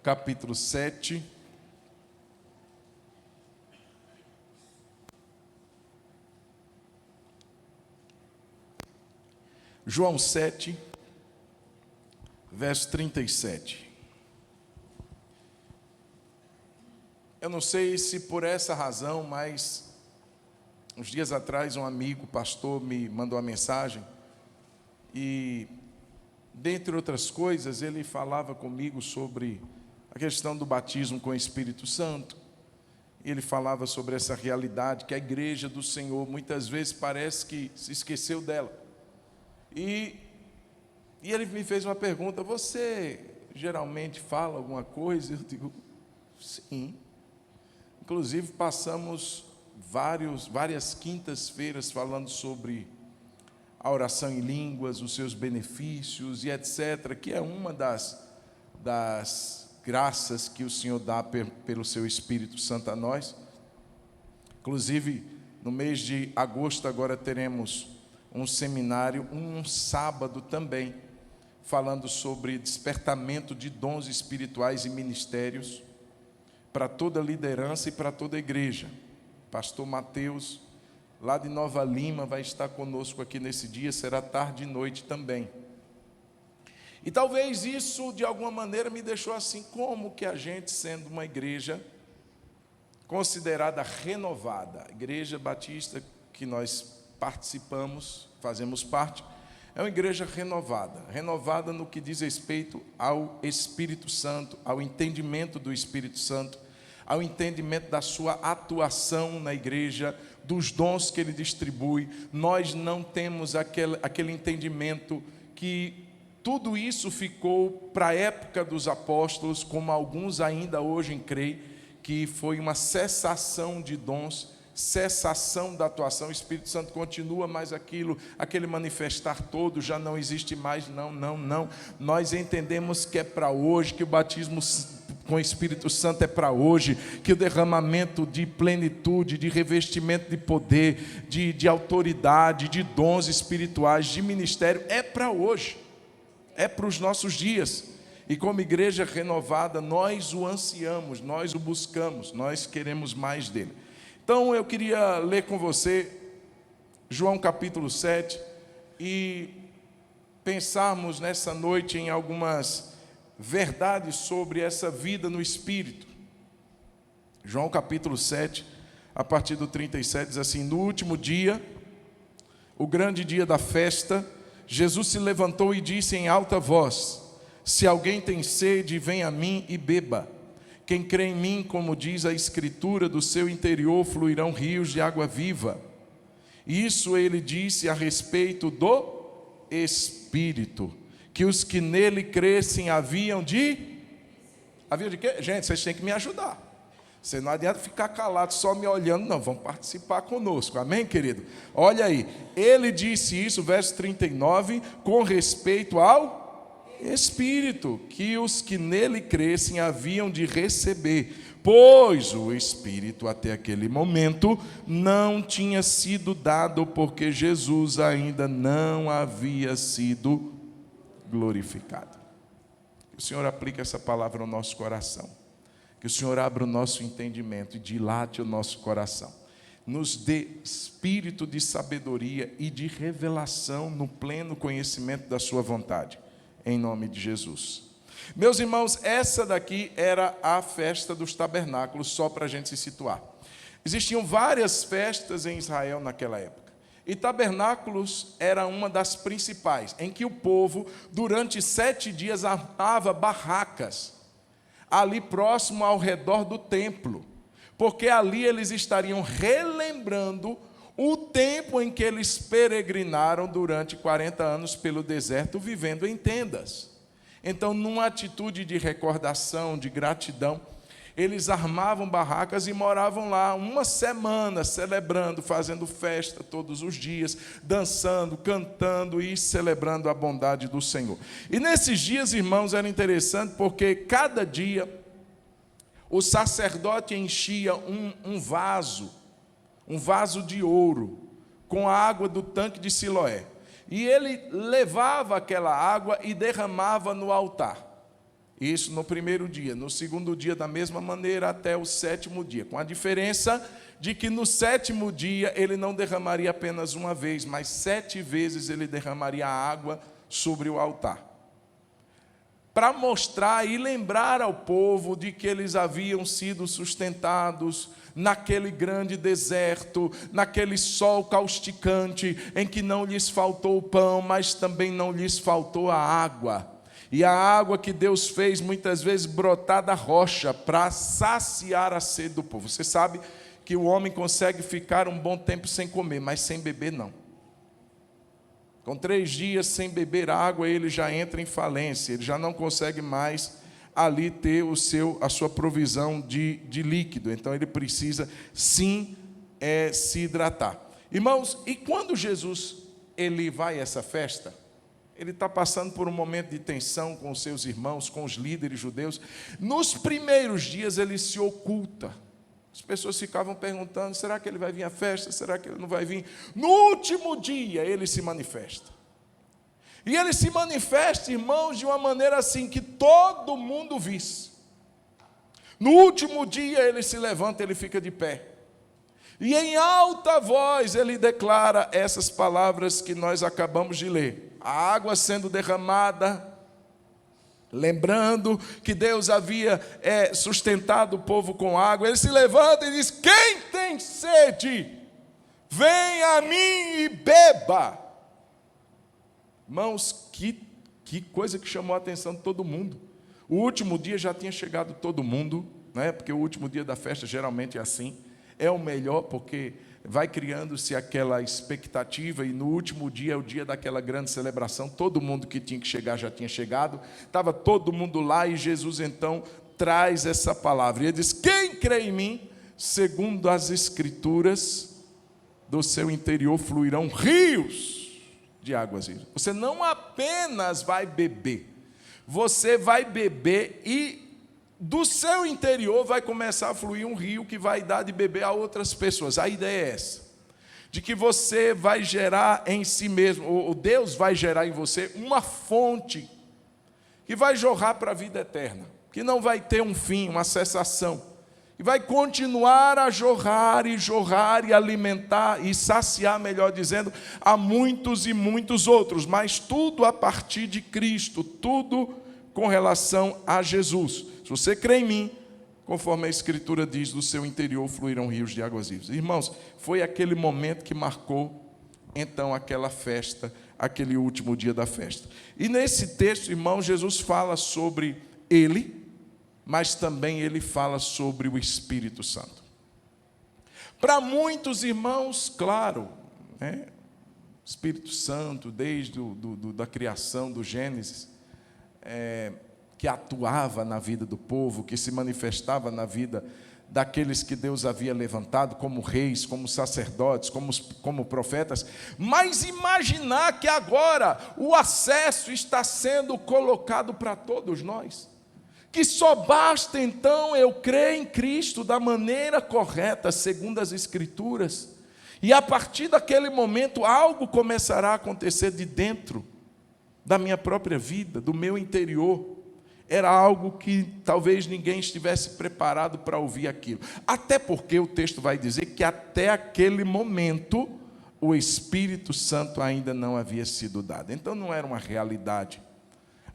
capítulo 7. João 7, verso 37. Eu não sei se por essa razão, mas uns dias atrás um amigo, pastor, me mandou uma mensagem e, dentre outras coisas, ele falava comigo sobre a questão do batismo com o Espírito Santo. Ele falava sobre essa realidade que a igreja do Senhor muitas vezes parece que se esqueceu dela. E ele me fez uma pergunta: você geralmente fala alguma coisa? Eu digo, sim. Inclusive passamos várias quintas-feiras falando sobre a oração em línguas, os seus benefícios e etc., que é uma das graças que o Senhor dá pelo seu Espírito Santo a nós. Inclusive, no mês de agosto agora teremos um seminário, um sábado também, falando sobre despertamento de dons espirituais e ministérios para toda liderança e para toda a igreja. Pastor Mateus, lá de Nova Lima, vai estar conosco aqui nesse dia, será tarde e noite também. E talvez isso, de alguma maneira, me deixou assim: como que a gente, sendo uma igreja considerada renovada, a Igreja Batista que nós participamos, fazemos parte, é uma igreja renovada no que diz respeito ao Espírito Santo, ao entendimento do Espírito Santo, ao entendimento da sua atuação na igreja, dos dons que ele distribui. Nós não temos aquele entendimento que tudo isso ficou para a época dos apóstolos, como alguns ainda hoje creem, que foi uma cessação de dons, cessação da atuação. O Espírito Santo continua, mas aquele manifestar todo já não existe mais. Não. Nós entendemos que é para hoje, que o batismo com o Espírito Santo é para hoje, que o derramamento de plenitude, de revestimento de poder, de autoridade, de dons espirituais, de ministério, é para hoje, é para os nossos dias. E como igreja renovada, nós o ansiamos, nós o buscamos, nós queremos mais dele. Então eu queria ler com você João capítulo 7 e pensarmos nessa noite em algumas verdades sobre essa vida no Espírito. João capítulo 7, a partir do 37, diz assim: no último dia, o grande dia da festa, Jesus se levantou e disse em alta voz: se alguém tem sede, venha a mim e beba. Quem crê em mim, como diz a Escritura, do seu interior fluirão rios de água viva. Isso ele disse a respeito do Espírito, que os que nele crescem haviam de quê? Gente, vocês têm que me ajudar. Você não adianta ficar calado só me olhando, não, vão participar conosco, amém, querido? Olha aí, ele disse isso, verso 39, com respeito ao Espírito, que os que nele crescem haviam de receber, pois o Espírito até aquele momento não tinha sido dado, porque Jesus ainda não havia sido glorificado. Que o Senhor aplique essa palavra no nosso coração, que o Senhor abra o nosso entendimento e dilate o nosso coração, nos dê espírito de sabedoria e de revelação no pleno conhecimento da sua vontade, em nome de Jesus. Meus irmãos, essa daqui era a festa dos tabernáculos, só para a gente se situar. Existiam várias festas em Israel naquela época, e tabernáculos era uma das principais, em que o povo, durante 7 dias, armava barracas, ali próximo ao redor do templo, porque ali eles estariam relembrando o tempo em que eles peregrinaram durante 40 anos pelo deserto, vivendo em tendas. Então, numa atitude de recordação, de gratidão, eles armavam barracas e moravam lá uma semana, celebrando, fazendo festa todos os dias, dançando, cantando e celebrando a bondade do Senhor. E nesses dias, irmãos, era interessante porque cada dia o sacerdote enchia um vaso de ouro com a água do tanque de Siloé. E ele levava aquela água e derramava no altar. Isso no primeiro dia. No segundo dia, da mesma maneira, até o 7º dia. Com a diferença de que no 7º dia ele não derramaria apenas uma vez, mas 7 vezes ele derramaria água sobre o altar. Para mostrar e lembrar ao povo de que eles haviam sido sustentados naquele grande deserto, naquele sol causticante, em que não lhes faltou o pão, mas também não lhes faltou a água. E a água que Deus fez muitas vezes brotar da rocha para saciar a sede do povo. Você sabe que o homem consegue ficar um bom tempo sem comer, mas sem beber não. Com 3 dias sem beber água, ele já entra em falência, ele já não consegue mais ali ter a sua provisão de líquido. Então ele precisa sim se hidratar. Irmãos, e quando Jesus ele vai a essa festa, ele está passando por um momento de tensão com os seus irmãos, com os líderes judeus. Nos primeiros dias ele se oculta. As pessoas ficavam perguntando, será que ele vai vir à festa? Será que ele não vai vir? No último dia ele se manifesta. E ele se manifesta, irmãos, de uma maneira assim que todo mundo visse. No último dia ele se levanta, ele fica de pé. E em alta voz ele declara essas palavras que nós acabamos de ler. A água sendo derramada, lembrando que Deus havia sustentado o povo com água. Ele se levanta e diz, quem tem sede, venha a mim e beba. Irmãos, que coisa que chamou a atenção de todo mundo. O último dia já tinha chegado todo mundo, né? Porque o último dia da festa geralmente é assim. É o melhor porque vai criando-se aquela expectativa, e no último dia é o dia daquela grande celebração. Todo mundo que tinha que chegar já tinha chegado, estava todo mundo lá, e Jesus então traz essa palavra, e ele diz, quem crê em mim, segundo as Escrituras, do seu interior fluirão rios de águas vivas. Você não apenas vai beber, você vai beber e do seu interior vai começar a fluir um rio que vai dar de beber a outras pessoas. A ideia é essa, de que você vai gerar em si mesmo, ou Deus vai gerar em você uma fonte que vai jorrar para a vida eterna, que não vai ter um fim, uma cessação, e vai continuar a jorrar e alimentar e saciar, melhor dizendo, a muitos e muitos outros, mas tudo a partir de Cristo, tudo com relação a Jesus. Se você crê em mim, conforme a Escritura diz, do seu interior fluirão rios de águas vivas. Irmãos, foi aquele momento que marcou, então, aquela festa, aquele último dia da festa. E nesse texto, irmãos, Jesus fala sobre ele, mas também ele fala sobre o Espírito Santo. Para muitos irmãos, claro, né, Espírito Santo, desde da criação do Gênesis, que atuava na vida do povo, que se manifestava na vida daqueles que Deus havia levantado como reis, como sacerdotes, como profetas, mas imaginar que agora o acesso está sendo colocado para todos nós, que só basta então eu crer em Cristo da maneira correta, segundo as Escrituras, e a partir daquele momento algo começará a acontecer de dentro da minha própria vida, do meu interior. Era algo que talvez ninguém estivesse preparado para ouvir aquilo. Até porque o texto vai dizer que até aquele momento o Espírito Santo ainda não havia sido dado. Então não era uma realidade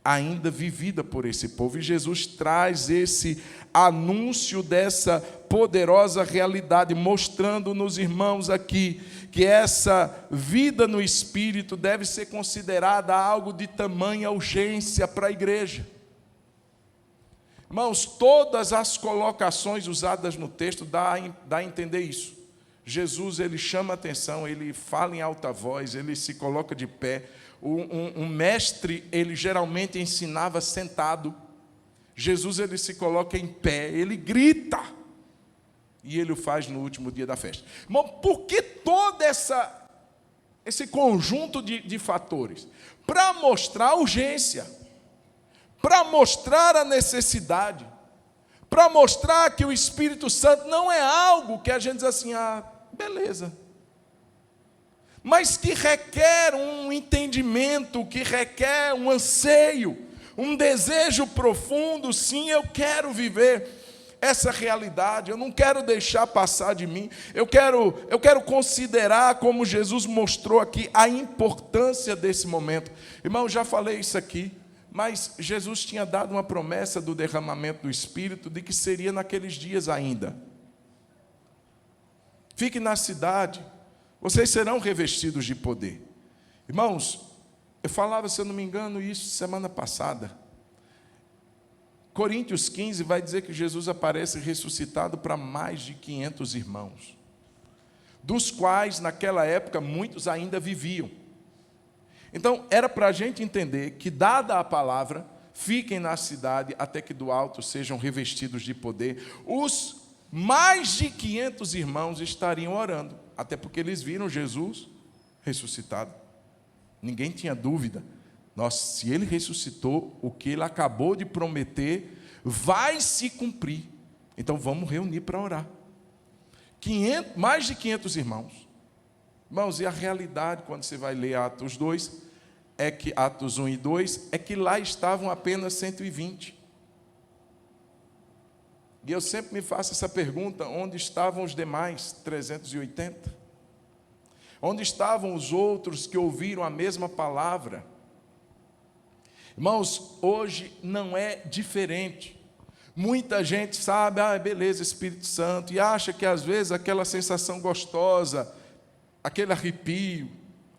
ainda vivida por esse povo. E Jesus traz esse anúncio dessa poderosa realidade, mostrando-nos, irmãos, aqui, que essa vida no Espírito deve ser considerada algo de tamanha urgência para a igreja. Irmãos, todas as colocações usadas no texto dá a entender isso. Jesus, ele chama a atenção, ele fala em alta voz, ele se coloca de pé. Um mestre, ele geralmente ensinava sentado. Jesus, ele se coloca em pé, ele grita. E ele o faz no último dia da festa. Irmão, por que todo esse conjunto de fatores? Para mostrar a urgência, para mostrar a necessidade, para mostrar que o Espírito Santo não é algo que a gente diz assim, beleza, mas que requer um entendimento, que requer um anseio, um desejo profundo, sim, eu quero viver essa realidade, eu não quero deixar passar de mim, eu quero considerar, como Jesus mostrou aqui, a importância desse momento. Irmão, já falei isso aqui, mas Jesus tinha dado uma promessa do derramamento do Espírito, de que seria naqueles dias ainda. Fique na cidade, vocês serão revestidos de poder. Irmãos, eu falava, se eu não me engano, isso semana passada. Coríntios 15 vai dizer que Jesus aparece ressuscitado para mais de 500 irmãos, dos quais, naquela época, muitos ainda viviam. Então, era para a gente entender que, dada a palavra, fiquem na cidade até que do alto sejam revestidos de poder. Os mais de 500 irmãos estariam orando, até porque eles viram Jesus ressuscitado. Ninguém tinha dúvida. Se ele ressuscitou, o que ele acabou de prometer vai se cumprir. Então vamos reunir para orar. Mais de 500 irmãos. Irmãos, e a realidade, quando você vai ler Atos 2, Atos 1 e 2, é que lá estavam apenas 120. E eu sempre me faço essa pergunta: onde estavam os demais 380? Onde estavam os outros que ouviram a mesma palavra? Irmãos, hoje não é diferente. Muita gente sabe, beleza, Espírito Santo, e acha que às vezes aquela sensação gostosa, aquele arrepio,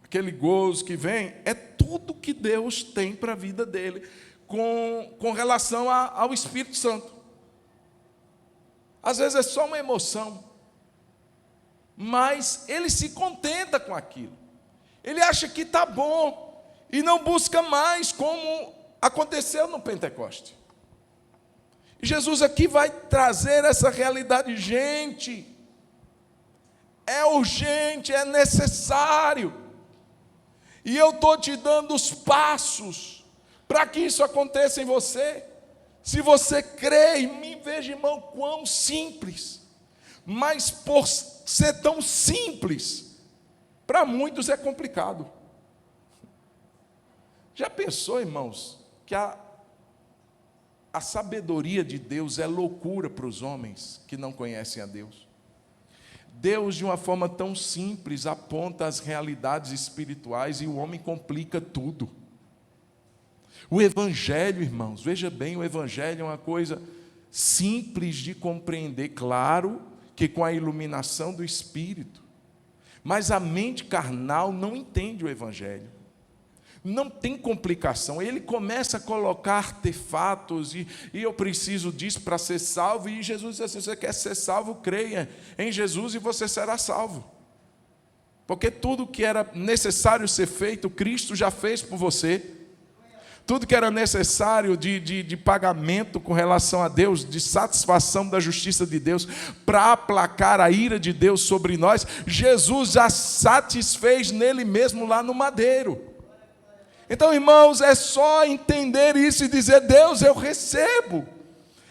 aquele gozo que vem, é tudo que Deus tem para a vida dele, com relação ao Espírito Santo. Às vezes é só uma emoção, mas ele se contenta com aquilo. Ele acha que está bom e não busca mais, como aconteceu no Pentecoste. E Jesus aqui vai trazer essa realidade. Gente, é urgente, é necessário. E eu estou te dando os passos para que isso aconteça em você. Se você crê em mim, veja, irmão, quão simples. Mas por ser tão simples, para muitos é complicado. Já pensou, irmãos, que a sabedoria de Deus é loucura para os homens que não conhecem a Deus? Deus, de uma forma tão simples, aponta as realidades espirituais e o homem complica tudo. O Evangelho, irmãos, veja bem, o Evangelho é uma coisa simples de compreender, claro que com a iluminação do Espírito, mas a mente carnal não entende o Evangelho. Não tem complicação. Ele começa a colocar artefatos, e eu preciso disso para ser salvo, e Jesus diz assim: você quer ser salvo, creia em Jesus e você será salvo. Porque tudo que era necessário ser feito, Cristo já fez por você. Tudo que era necessário de pagamento com relação a Deus, de satisfação da justiça de Deus, para aplacar a ira de Deus sobre nós, Jesus já satisfez nele mesmo lá no madeiro. Então, irmãos, é só entender isso e dizer: Deus, eu recebo,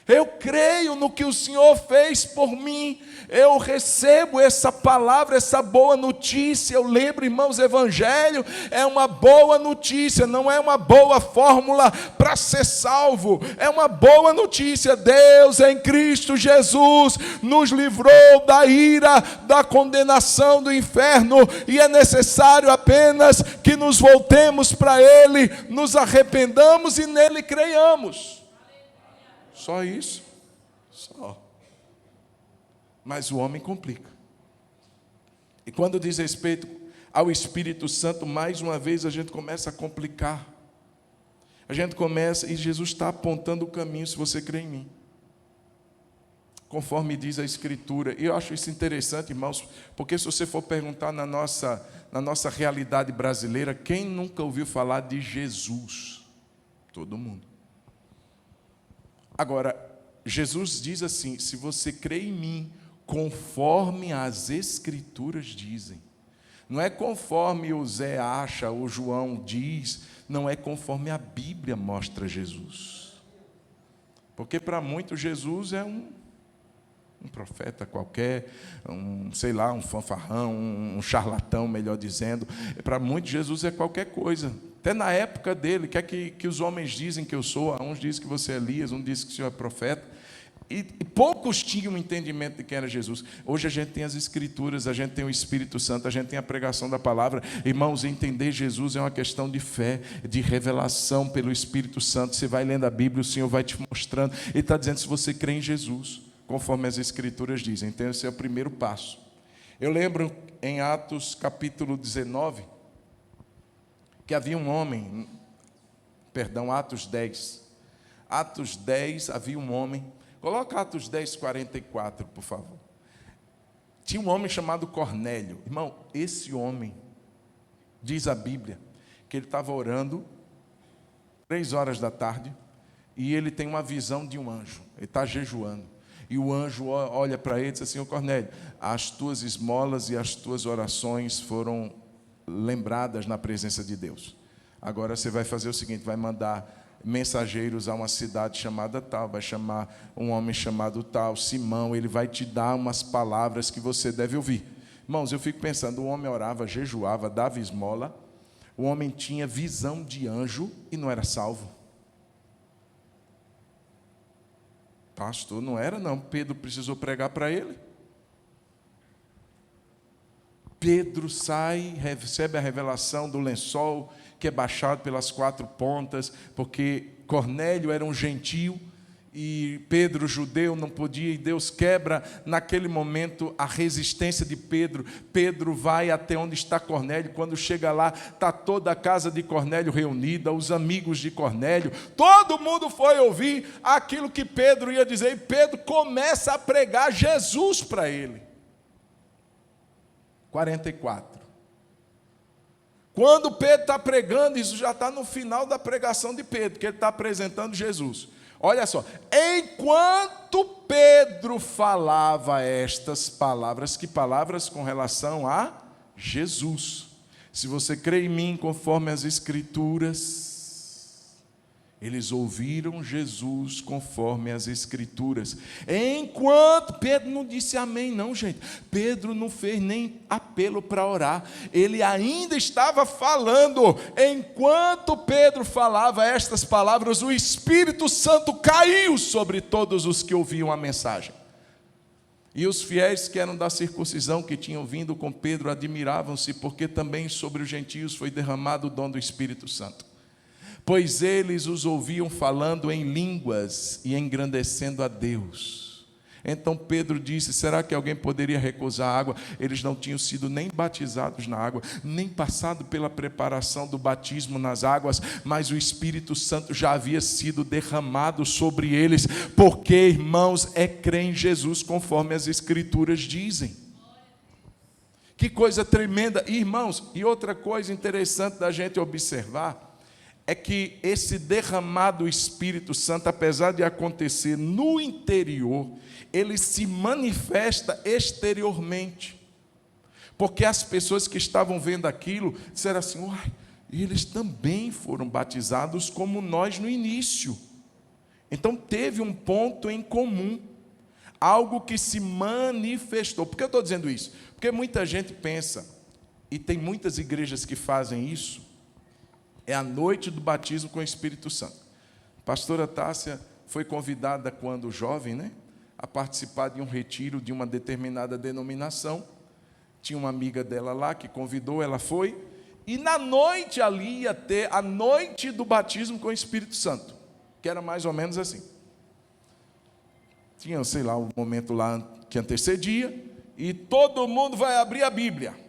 eu creio no que o Senhor fez por mim, eu recebo essa palavra, essa boa notícia. Eu lembro, irmãos, Evangelho é uma boa notícia, não é uma boa fórmula para ser salvo, é uma boa notícia. Deus em Cristo Jesus nos livrou da ira, da condenação do inferno, e é necessário apenas que nos voltemos para Ele, nos arrependamos e nele creiamos. Só isso? Só. Mas o homem complica. E quando diz respeito ao Espírito Santo, mais uma vez a gente começa a complicar. A gente começa, e Jesus está apontando o caminho, se você crê em mim. Conforme diz a Escritura. E eu acho isso interessante, irmãos, porque se você for perguntar na nossa realidade brasileira, quem nunca ouviu falar de Jesus? Todo mundo. Agora, Jesus diz assim: se você crê em mim, conforme as Escrituras dizem. Não é conforme o Zé acha, o João diz, não é conforme a Bíblia mostra Jesus. Porque para muitos Jesus é Um profeta qualquer, sei lá, um fanfarrão, um charlatão, melhor dizendo. Para muitos, Jesus é qualquer coisa. Até na época dele, o que é que os homens dizem que eu sou? Uns dizem que você é Elias, um diz que o Senhor é profeta. E poucos tinham entendimento de quem era Jesus. Hoje a gente tem as Escrituras, a gente tem o Espírito Santo, a gente tem a pregação da palavra. Irmãos, entender Jesus é uma questão de fé, de revelação pelo Espírito Santo. Você vai lendo a Bíblia, o Senhor vai te mostrando. Ele está dizendo, se você crê em Jesus, conforme as Escrituras dizem. Então esse é o primeiro passo. Eu lembro em Atos capítulo 19, que havia um homem, Atos 10. Atos 10, havia um homem. Coloca Atos 10, 44, por favor. Tinha um homem chamado Cornélio. Irmão, esse homem, diz a Bíblia, que ele estava orando, 3 horas da tarde, e ele tem uma visão de um anjo. Ele está jejuando. E o anjo olha para ele e diz assim, ô Cornélio, as tuas esmolas e as tuas orações foram lembradas na presença de Deus. Agora você vai fazer o seguinte, vai mandar mensageiros a uma cidade chamada tal, vai chamar um homem chamado tal, Simão, ele vai te dar umas palavras que você deve ouvir. Irmãos, eu fico pensando, o homem orava, jejuava, dava esmola, o homem tinha visão de anjo e não era salvo. Pastor, não era não, Pedro precisou pregar para ele. Pedro sai, recebe a revelação do lençol, que é baixado pelas 4 pontas, porque Cornélio era um gentio, e Pedro, judeu, não podia, e Deus quebra naquele momento a resistência de Pedro. Pedro vai até onde está Cornélio, quando chega lá, está toda a casa de Cornélio reunida, os amigos de Cornélio, todo mundo foi ouvir aquilo que Pedro ia dizer, e Pedro começa a pregar Jesus para ele. 44. Quando Pedro está pregando, isso já está no final da pregação de Pedro, que ele está apresentando Jesus. Olha só, enquanto Pedro falava estas palavras, que palavras com relação a Jesus? Se você crê em mim conforme as Escrituras, eles ouviram Jesus conforme as Escrituras. Enquanto Pedro não disse amém, não, gente. Pedro não fez nem apelo para orar. Ele ainda estava falando. Enquanto Pedro falava estas palavras, o Espírito Santo caiu sobre todos os que ouviam a mensagem. E os fiéis que eram da circuncisão, que tinham vindo com Pedro, admiravam-se, porque também sobre os gentios foi derramado o dom do Espírito Santo. Pois eles os ouviam falando em línguas e engrandecendo a Deus. Então Pedro disse, será que alguém poderia recusar a água? Eles não tinham sido nem batizados na água, nem passado pela preparação do batismo nas águas, mas o Espírito Santo já havia sido derramado sobre eles, porque, irmãos, é crer em Jesus conforme as Escrituras dizem. Que coisa tremenda, irmãos. E outra coisa interessante da gente observar, é que esse derramado Espírito Santo, apesar de acontecer no interior, ele se manifesta exteriormente. Porque as pessoas que estavam vendo aquilo, disseram assim, uai, eles também foram batizados como nós no início. Então teve um ponto em comum, algo que se manifestou. Por que eu estou dizendo isso? Porque muita gente pensa, e tem muitas igrejas que fazem isso, é a noite do batismo com o Espírito Santo. A pastora Tássia foi convidada, quando jovem, né, a participar de um retiro de uma determinada denominação. Tinha uma amiga dela lá que convidou, ela foi. E na noite ali ia ter a noite do batismo com o Espírito Santo, que era mais ou menos assim. Tinha, sei lá, um momento lá que antecedia, e todo mundo vai abrir a Bíblia.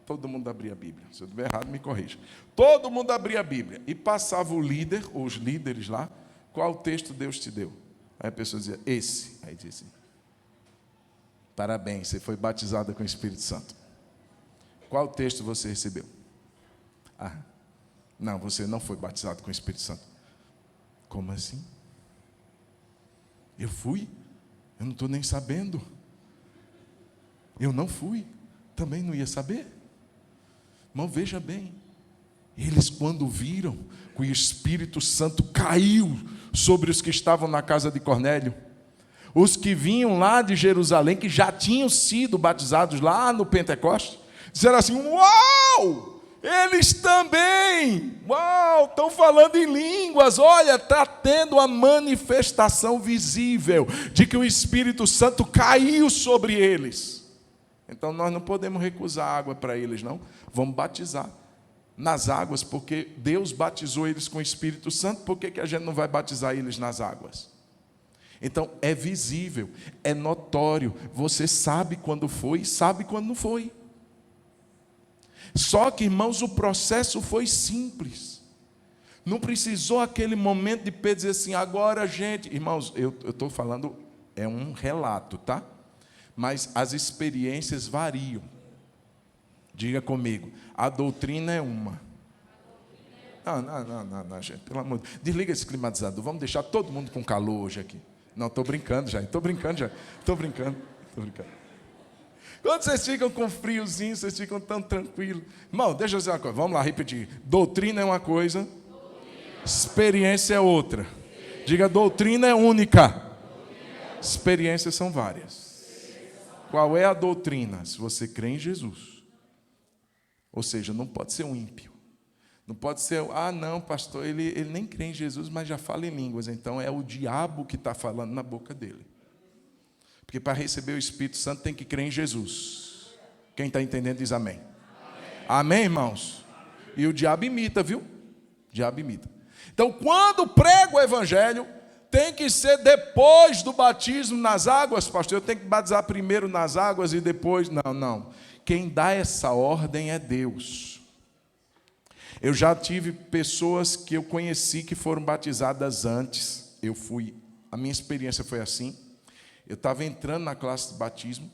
Todo mundo abria a Bíblia. Se eu estiver errado, me corrija. Todo mundo abria a Bíblia. E passava o líder, ou os líderes lá, qual texto Deus te deu? Aí a pessoa dizia, esse. Aí dizia assim, parabéns, você foi batizada com o Espírito Santo. Qual texto você recebeu? Ah, não, você não foi batizado com o Espírito Santo. Como assim? Eu fui? Eu não estou nem sabendo. Eu não fui. Também não ia saber. Irmão, veja bem, eles quando viram que o Espírito Santo caiu sobre os que estavam na casa de Cornélio, Os que vinham lá de Jerusalém, que já tinham sido batizados lá no Pentecostes, disseram assim: uau! Eles também, uau, estão falando em línguas, olha, está tendo a manifestação visível de que o Espírito Santo caiu sobre eles. Então nós não podemos recusar água para eles, não. Vamos batizar nas águas, porque Deus batizou eles com o Espírito Santo, por que a gente não vai batizar eles nas águas? Então é visível, é notório, você sabe quando foi e sabe quando não foi. Só que, irmãos, o processo foi simples. Não precisou aquele momento de Pedro dizer assim: agora, gente... Irmãos, eu estou falando, é um relato, tá? Mas as experiências variam. Diga comigo, a doutrina é uma. Não, gente, pelo amor de Deus. Desliga esse climatizador, vamos deixar todo mundo com calor hoje aqui. Não, estou brincando já. Quando vocês ficam com friozinho, vocês ficam tão tranquilos. Irmão, deixa eu dizer uma coisa, vamos lá repetir. Doutrina é uma coisa, experiência é outra. Diga, doutrina é única, experiências são várias. Qual é a doutrina? Se você crê em Jesus. Ou seja, não pode ser um ímpio. Não pode ser, não, pastor, ele nem crê em Jesus, mas já fala em línguas. Então é o diabo que está falando na boca dele. Porque para receber o Espírito Santo tem que crer em Jesus. Quem está entendendo diz amém. Amém, irmãos? E o diabo imita, viu? O diabo imita. Então, quando prego o Evangelho, tem que ser depois do batismo nas águas, pastor. Eu tenho que batizar primeiro nas águas e depois... Não. Quem dá essa ordem é Deus. Eu já tive pessoas que eu conheci que foram batizadas antes. A minha experiência foi assim. Eu estava entrando na classe de batismo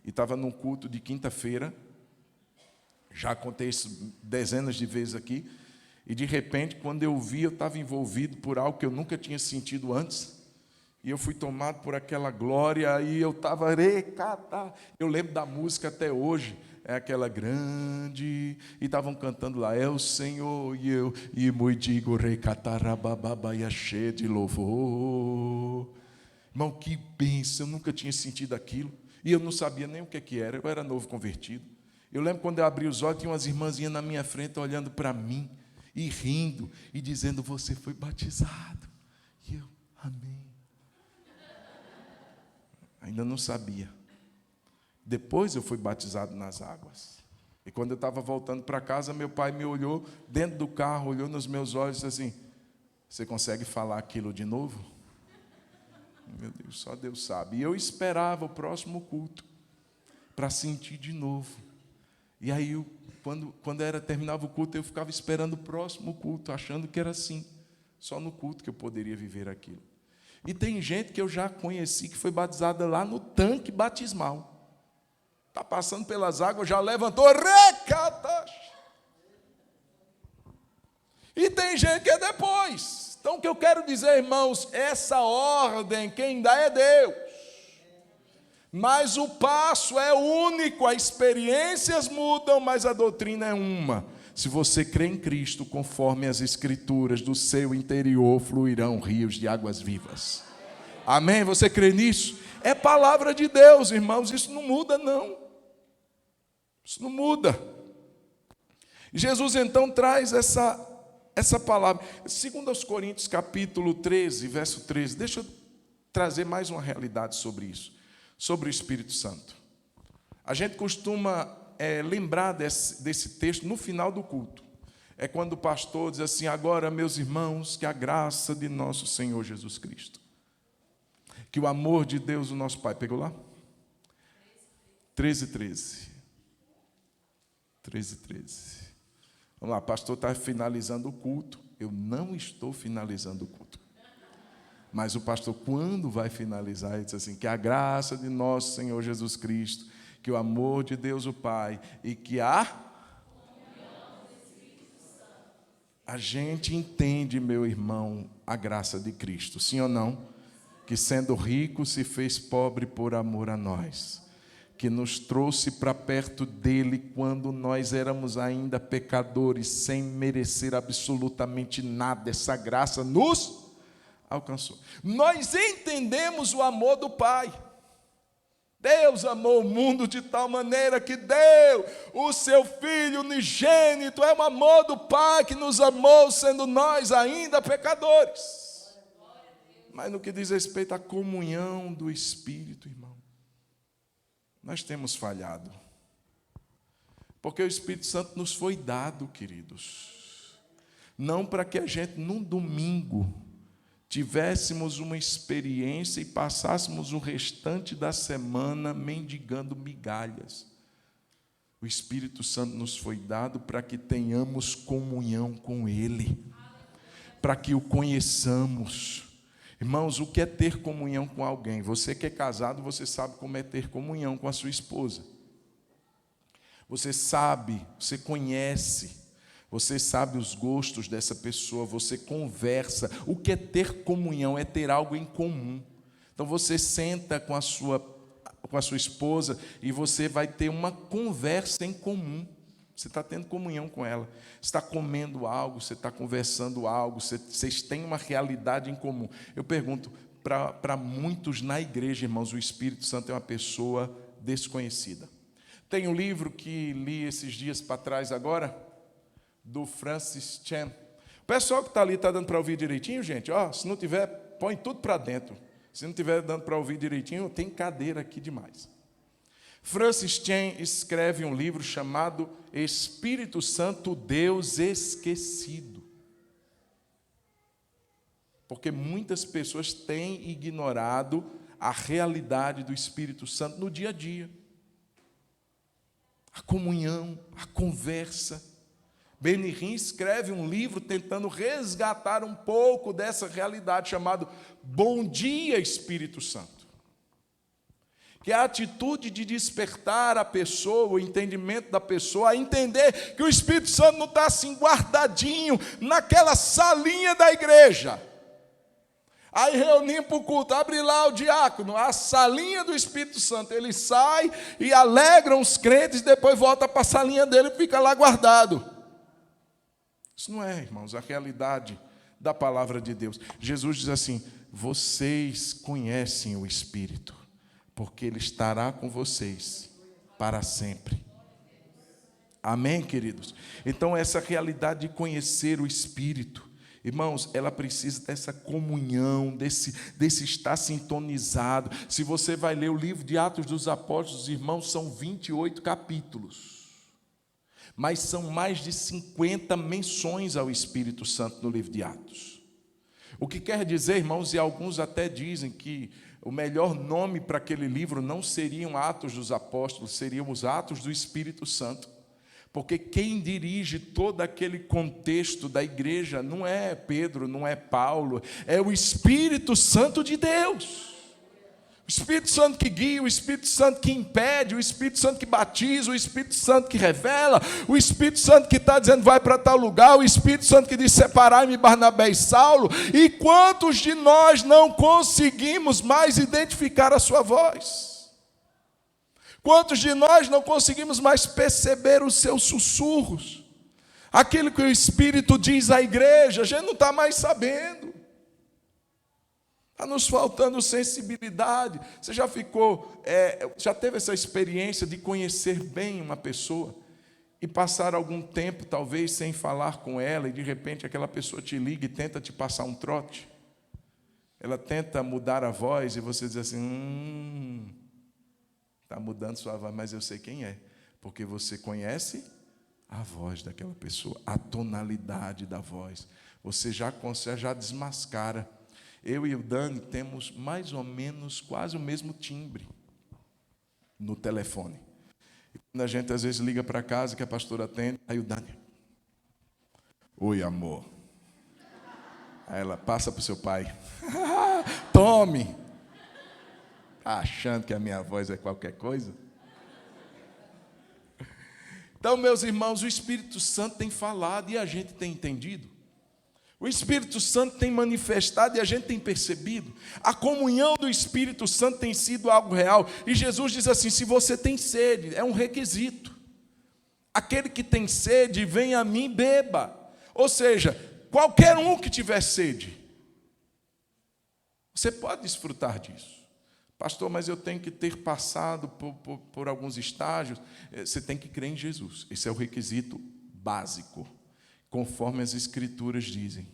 e estava num culto de quinta-feira. Já contei isso dezenas de vezes aqui. E de repente, quando eu vi, eu estava envolvido por algo que eu nunca tinha sentido antes. E eu fui tomado por aquela glória e eu estava... Eu lembro da música até hoje. É aquela grande... E estavam cantando lá: é o Senhor e eu, e muito digo, recatarabababa, cheio de louvor. Irmão, que bênção, eu nunca tinha sentido aquilo. E eu não sabia nem o que era, eu era novo convertido. Eu lembro quando eu abri os olhos, tinha umas irmãzinhas na minha frente olhando para mim e rindo e dizendo: você foi batizado. E eu, amém. Ainda não sabia. Depois eu fui batizado nas águas. E quando eu estava voltando para casa, meu pai me olhou dentro do carro, olhou nos meus olhos e disse assim: você consegue falar aquilo de novo? Meu Deus, só Deus sabe. E eu esperava o próximo culto para sentir de novo. E aí, quando terminava o culto, eu ficava esperando o próximo culto, achando que era assim. Só no culto que eu poderia viver aquilo. E tem gente que eu já conheci que foi batizada lá no tanque batismal. Está passando pelas águas, já levantou, recatash. E tem gente que é depois. Então, o que eu quero dizer, irmãos, essa ordem, quem dá é Deus. Mas o passo é único, as experiências mudam, mas a doutrina é uma. Se você crê em Cristo, conforme as Escrituras, do seu interior fluirão rios de águas vivas. Amém? Você crê nisso? É palavra de Deus, irmãos, isso não muda, não. Isso não muda. Jesus, então, traz essa palavra. 2 Coríntios, capítulo 13, verso 13. Deixa eu trazer mais uma realidade sobre isso, sobre o Espírito Santo. A gente costuma lembrar desse texto no final do culto. É quando o pastor diz assim: agora, meus irmãos, que a graça de nosso Senhor Jesus Cristo, que o amor de Deus, o nosso Pai, pegou lá? 13. Vamos lá, pastor está finalizando o culto. Eu não estou finalizando o culto. Mas o pastor, quando vai finalizar, ele diz assim: que a graça de nosso Senhor Jesus Cristo, que o amor de Deus o Pai e que a gente entende, meu irmão, a graça de Cristo, sim ou não? Que sendo rico se fez pobre por amor a nós, que nos trouxe para perto dele quando nós éramos ainda pecadores, sem merecer absolutamente nada. Essa graça nos alcançou. Nós entendemos o amor do Pai. Deus amou o mundo de tal maneira que deu o seu Filho unigênito. É o amor do Pai que nos amou, sendo nós ainda pecadores. Mas no que diz respeito à comunhão do Espírito, irmão, nós temos falhado. Porque o Espírito Santo nos foi dado, queridos, não para que a gente, num domingo, tivéssemos uma experiência e passássemos o restante da semana mendigando migalhas. O Espírito Santo nos foi dado para que tenhamos comunhão com Ele, para que o conheçamos. Irmãos, o que é ter comunhão com alguém? Você que é casado, você sabe como é ter comunhão com a sua esposa. Você sabe, você conhece, você sabe os gostos dessa pessoa, você conversa. O que é ter comunhão? É ter algo em comum. Então você senta com a sua esposa e você vai ter uma conversa em comum. Você está tendo comunhão com ela. Você está comendo algo, você está conversando algo, vocês têm uma realidade em comum. Eu pergunto, para muitos na igreja, irmãos, o Espírito Santo é uma pessoa desconhecida. Tem um livro que li esses dias para trás agora, do Francis Chan. O pessoal que está ali está dando para ouvir direitinho, gente? Se não tiver, põe tudo para dentro. Se não tiver dando para ouvir direitinho, tem cadeira aqui demais. Francis Chan escreve um livro chamado Espírito Santo, Deus Esquecido. Porque muitas pessoas têm ignorado a realidade do Espírito Santo no dia a dia. A comunhão, a conversa. Benny escreve um livro tentando resgatar um pouco dessa realidade, chamado Bom Dia, Espírito Santo. Que é a atitude de despertar a pessoa, o entendimento da pessoa, a entender que o Espírito Santo não está assim guardadinho naquela salinha da igreja. Aí reunimos para o culto, abre lá o diácono, a salinha do Espírito Santo. Ele sai e alegra os crentes, depois volta para a salinha dele e fica lá guardado. Isso não é, irmãos, a realidade da palavra de Deus. Jesus diz assim: vocês conhecem o Espírito, porque Ele estará com vocês para sempre. Amém, queridos? Então, essa realidade de conhecer o Espírito, irmãos, ela precisa dessa comunhão, desse estar sintonizado. Se você vai ler o livro de Atos dos Apóstolos, irmãos, são 28 capítulos. Mas são mais de 50 menções ao Espírito Santo no livro de Atos. O que quer dizer, irmãos, e alguns até dizem que o melhor nome para aquele livro não seriam Atos dos Apóstolos, seriam os Atos do Espírito Santo. Porque quem dirige todo aquele contexto da igreja não é Pedro, não é Paulo, é o Espírito Santo de Deus. O Espírito Santo que guia, o Espírito Santo que impede, o Espírito Santo que batiza, o Espírito Santo que revela, o Espírito Santo que está dizendo vai para tal lugar, o Espírito Santo que diz separai-me Barnabé e Saulo. E quantos de nós não conseguimos mais identificar a sua voz? Quantos de nós não conseguimos mais perceber os seus sussurros? Aquilo que o Espírito diz à igreja, a gente não está mais sabendo. Está nos faltando sensibilidade. Você já já teve essa experiência de conhecer bem uma pessoa e passar algum tempo, talvez, sem falar com ela, e de repente aquela pessoa te liga e tenta te passar um trote? Ela tenta mudar a voz e você diz assim, está mudando sua voz, mas eu sei quem é, porque você conhece a voz daquela pessoa, a tonalidade da voz. Você já desmascara. Eu e o Dani temos mais ou menos quase o mesmo timbre no telefone. E quando a gente às vezes liga para casa, que a pastora atende, aí o Dani: oi, amor. Aí ela passa para o seu pai: tome. Tá achando que a minha voz é qualquer coisa? Então, meus irmãos, o Espírito Santo tem falado e a gente tem entendido. O Espírito Santo tem manifestado e a gente tem percebido. A comunhão do Espírito Santo tem sido algo real. E Jesus diz assim: se você tem sede, é um requisito. Aquele que tem sede, vem a mim, beba. Ou seja, qualquer um que tiver sede. Você pode desfrutar disso. Pastor, mas eu tenho que ter passado por alguns estágios. Você tem que crer em Jesus. Esse é o requisito básico, conforme as Escrituras dizem.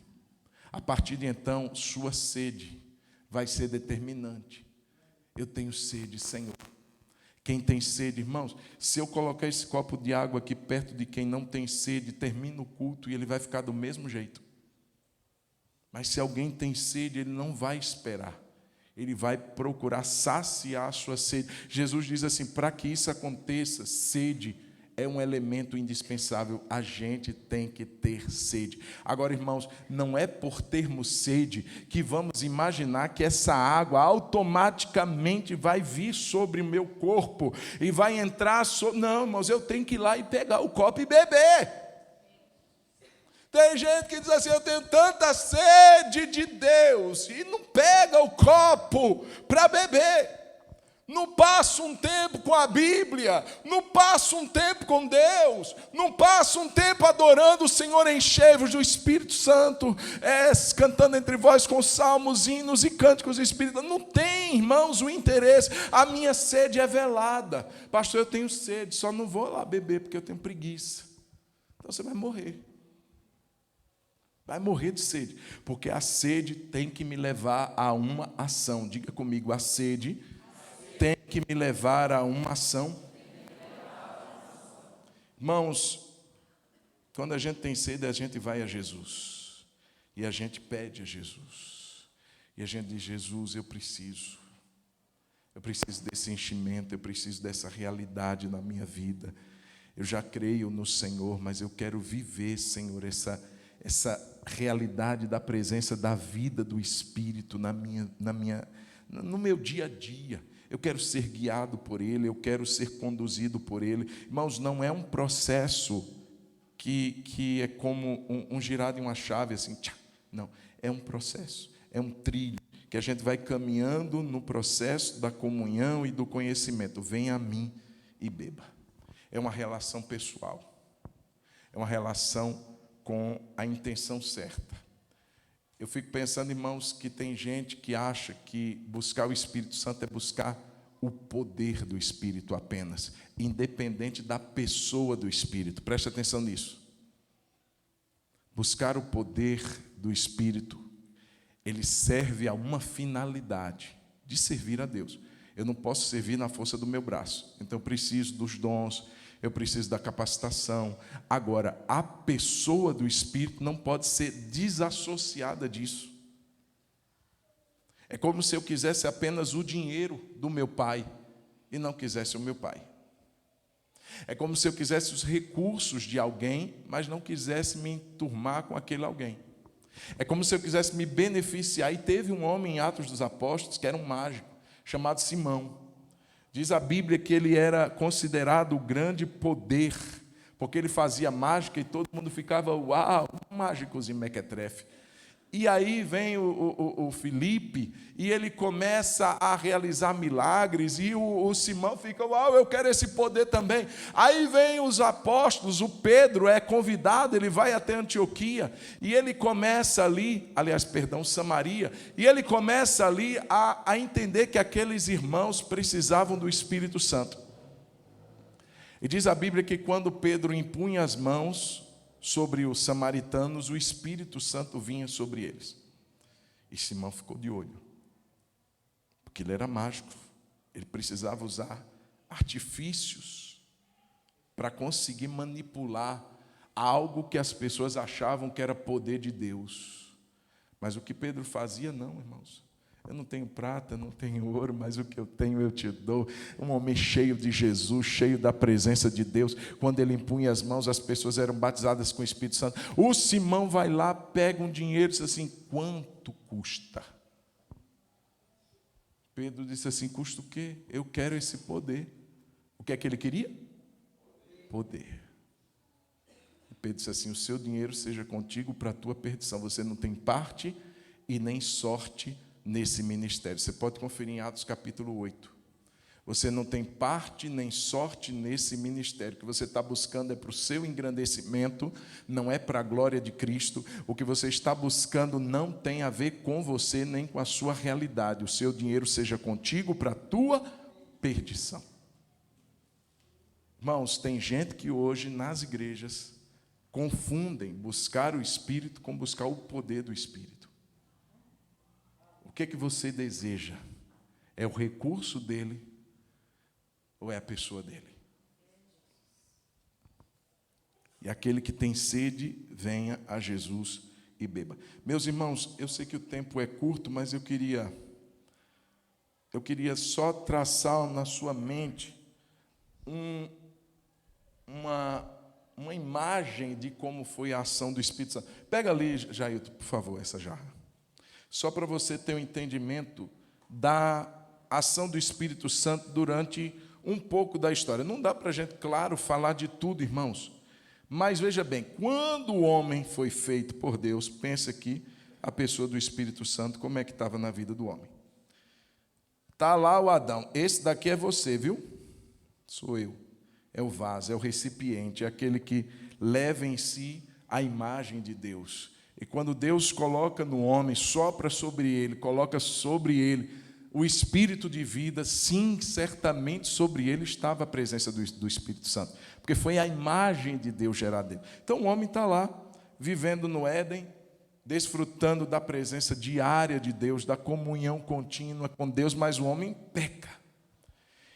A partir de então, sua sede vai ser determinante. Eu tenho sede, Senhor. Quem tem sede, irmãos, se eu colocar esse copo de água aqui perto de quem não tem sede, termina o culto e ele vai ficar do mesmo jeito. Mas se alguém tem sede, ele não vai esperar. Ele vai procurar saciar a sua sede. Jesus diz assim, para que isso aconteça, sede é um elemento indispensável. A gente tem que ter sede. Agora, irmãos, não é por termos sede que vamos imaginar que essa água automaticamente vai vir sobre o meu corpo e vai entrar sobre... Não, irmãos, eu tenho que ir lá e pegar o copo e beber. Tem gente que diz assim, eu tenho tanta sede de Deus, e não pega o copo para beber. Não passa um tempo com a Bíblia, não passa um tempo com Deus, não passa um tempo adorando o Senhor em cheios do Espírito Santo, cantando entre vós com salmos, hinos e cânticos do Espírito. Não tem, irmãos, o interesse. A minha sede é velada. Pastor, eu tenho sede, só não vou lá beber porque eu tenho preguiça. Então você vai morrer. Vai morrer de sede, porque a sede tem que me levar a uma ação. Diga comigo, a sede tem que me levar a uma ação. Irmãos, quando a gente tem sede, a gente vai a Jesus. E a gente pede a Jesus. E a gente diz, Jesus, eu preciso desse enchimento, eu preciso dessa realidade na minha vida. Eu já creio no Senhor, mas eu quero viver, Senhor, essa realidade da presença da vida do Espírito no meu dia a dia. Eu quero ser guiado por Ele, eu quero ser conduzido por Ele. Irmãos, não é um processo que é como um girar de uma chave assim, tchá. Não, é um processo, é um trilho, que a gente vai caminhando no processo da comunhão e do conhecimento. Venha a mim e beba. É uma relação pessoal, é uma relação com a intenção certa. Eu fico pensando, irmãos, que tem gente que acha que buscar o Espírito Santo é buscar o poder do Espírito apenas, independente da pessoa do Espírito. Preste atenção nisso. Buscar o poder do Espírito, ele serve a uma finalidade, de servir a Deus. Eu não posso servir na força do meu braço, então eu preciso dos dons, eu preciso da capacitação. Agora, a pessoa do Espírito não pode ser desassociada disso. É como se eu quisesse apenas o dinheiro do meu pai e não quisesse o meu pai. É como se eu quisesse os recursos de alguém, mas não quisesse me enturmar com aquele alguém. É como se eu quisesse me beneficiar. E teve um homem em Atos dos Apóstolos que era um mágico, chamado Simão. Diz a Bíblia que ele era considerado o grande poder, porque ele fazia mágica e todo mundo ficava, uau, mágicos em Mequetrefe. E aí vem o Filipe e ele começa a realizar milagres e o Simão fica, uau, eu quero esse poder também. Aí vem os apóstolos, o Pedro é convidado, ele vai até Antioquia e ele começa ali, Samaria, e ele começa ali a entender que aqueles irmãos precisavam do Espírito Santo. E diz a Bíblia que quando Pedro impunha as mãos sobre os samaritanos, o Espírito Santo vinha sobre eles. E Simão ficou de olho, porque ele era mágico, ele precisava usar artifícios para conseguir manipular algo que as pessoas achavam que era poder de Deus. Mas o que Pedro fazia, não, irmãos. Eu não tenho prata, não tenho ouro, mas o que eu tenho eu te dou. Um homem cheio de Jesus, cheio da presença de Deus. Quando ele impunha as mãos, as pessoas eram batizadas com o Espírito Santo. O Simão vai lá, pega um dinheiro e diz assim, quanto custa? Pedro disse assim, custa o quê? Eu quero esse poder. O que é que ele queria? Poder. E Pedro disse assim, o seu dinheiro seja contigo para a tua perdição. Você não tem parte e nem sorte nesse ministério. Você pode conferir em Atos capítulo 8. Você não tem parte nem sorte nesse ministério. O que você está buscando é para o seu engrandecimento, não é para a glória de Cristo. O que você está buscando não tem a ver com você nem com a sua realidade. O seu dinheiro seja contigo para a tua perdição. Irmãos, tem gente que hoje nas igrejas confundem buscar o Espírito com buscar o poder do Espírito. O que é que você deseja? É o recurso dele ou é a pessoa dele? E aquele que tem sede, venha a Jesus e beba. Meus irmãos, eu sei que o tempo é curto, mas eu queria só traçar na sua mente uma imagem de como foi a ação do Espírito Santo. Pega ali, Jailton, por favor, essa jarra. Só para você ter um entendimento da ação do Espírito Santo durante um pouco da história. Não dá para a gente, claro, falar de tudo, irmãos. Mas veja bem, quando o homem foi feito por Deus, pensa aqui a pessoa do Espírito Santo, como é que estava na vida do homem. Está lá o Adão. Esse daqui é você, viu? Sou eu. É o vaso, é o recipiente, é aquele que leva em si a imagem de Deus. E quando Deus coloca no homem, sopra sobre ele, coloca sobre ele o Espírito de vida, sim, certamente sobre ele estava a presença do Espírito Santo, porque foi a imagem de Deus gerada dele. Então o homem está lá, vivendo no Éden, desfrutando da presença diária de Deus, da comunhão contínua com Deus, mas o homem peca.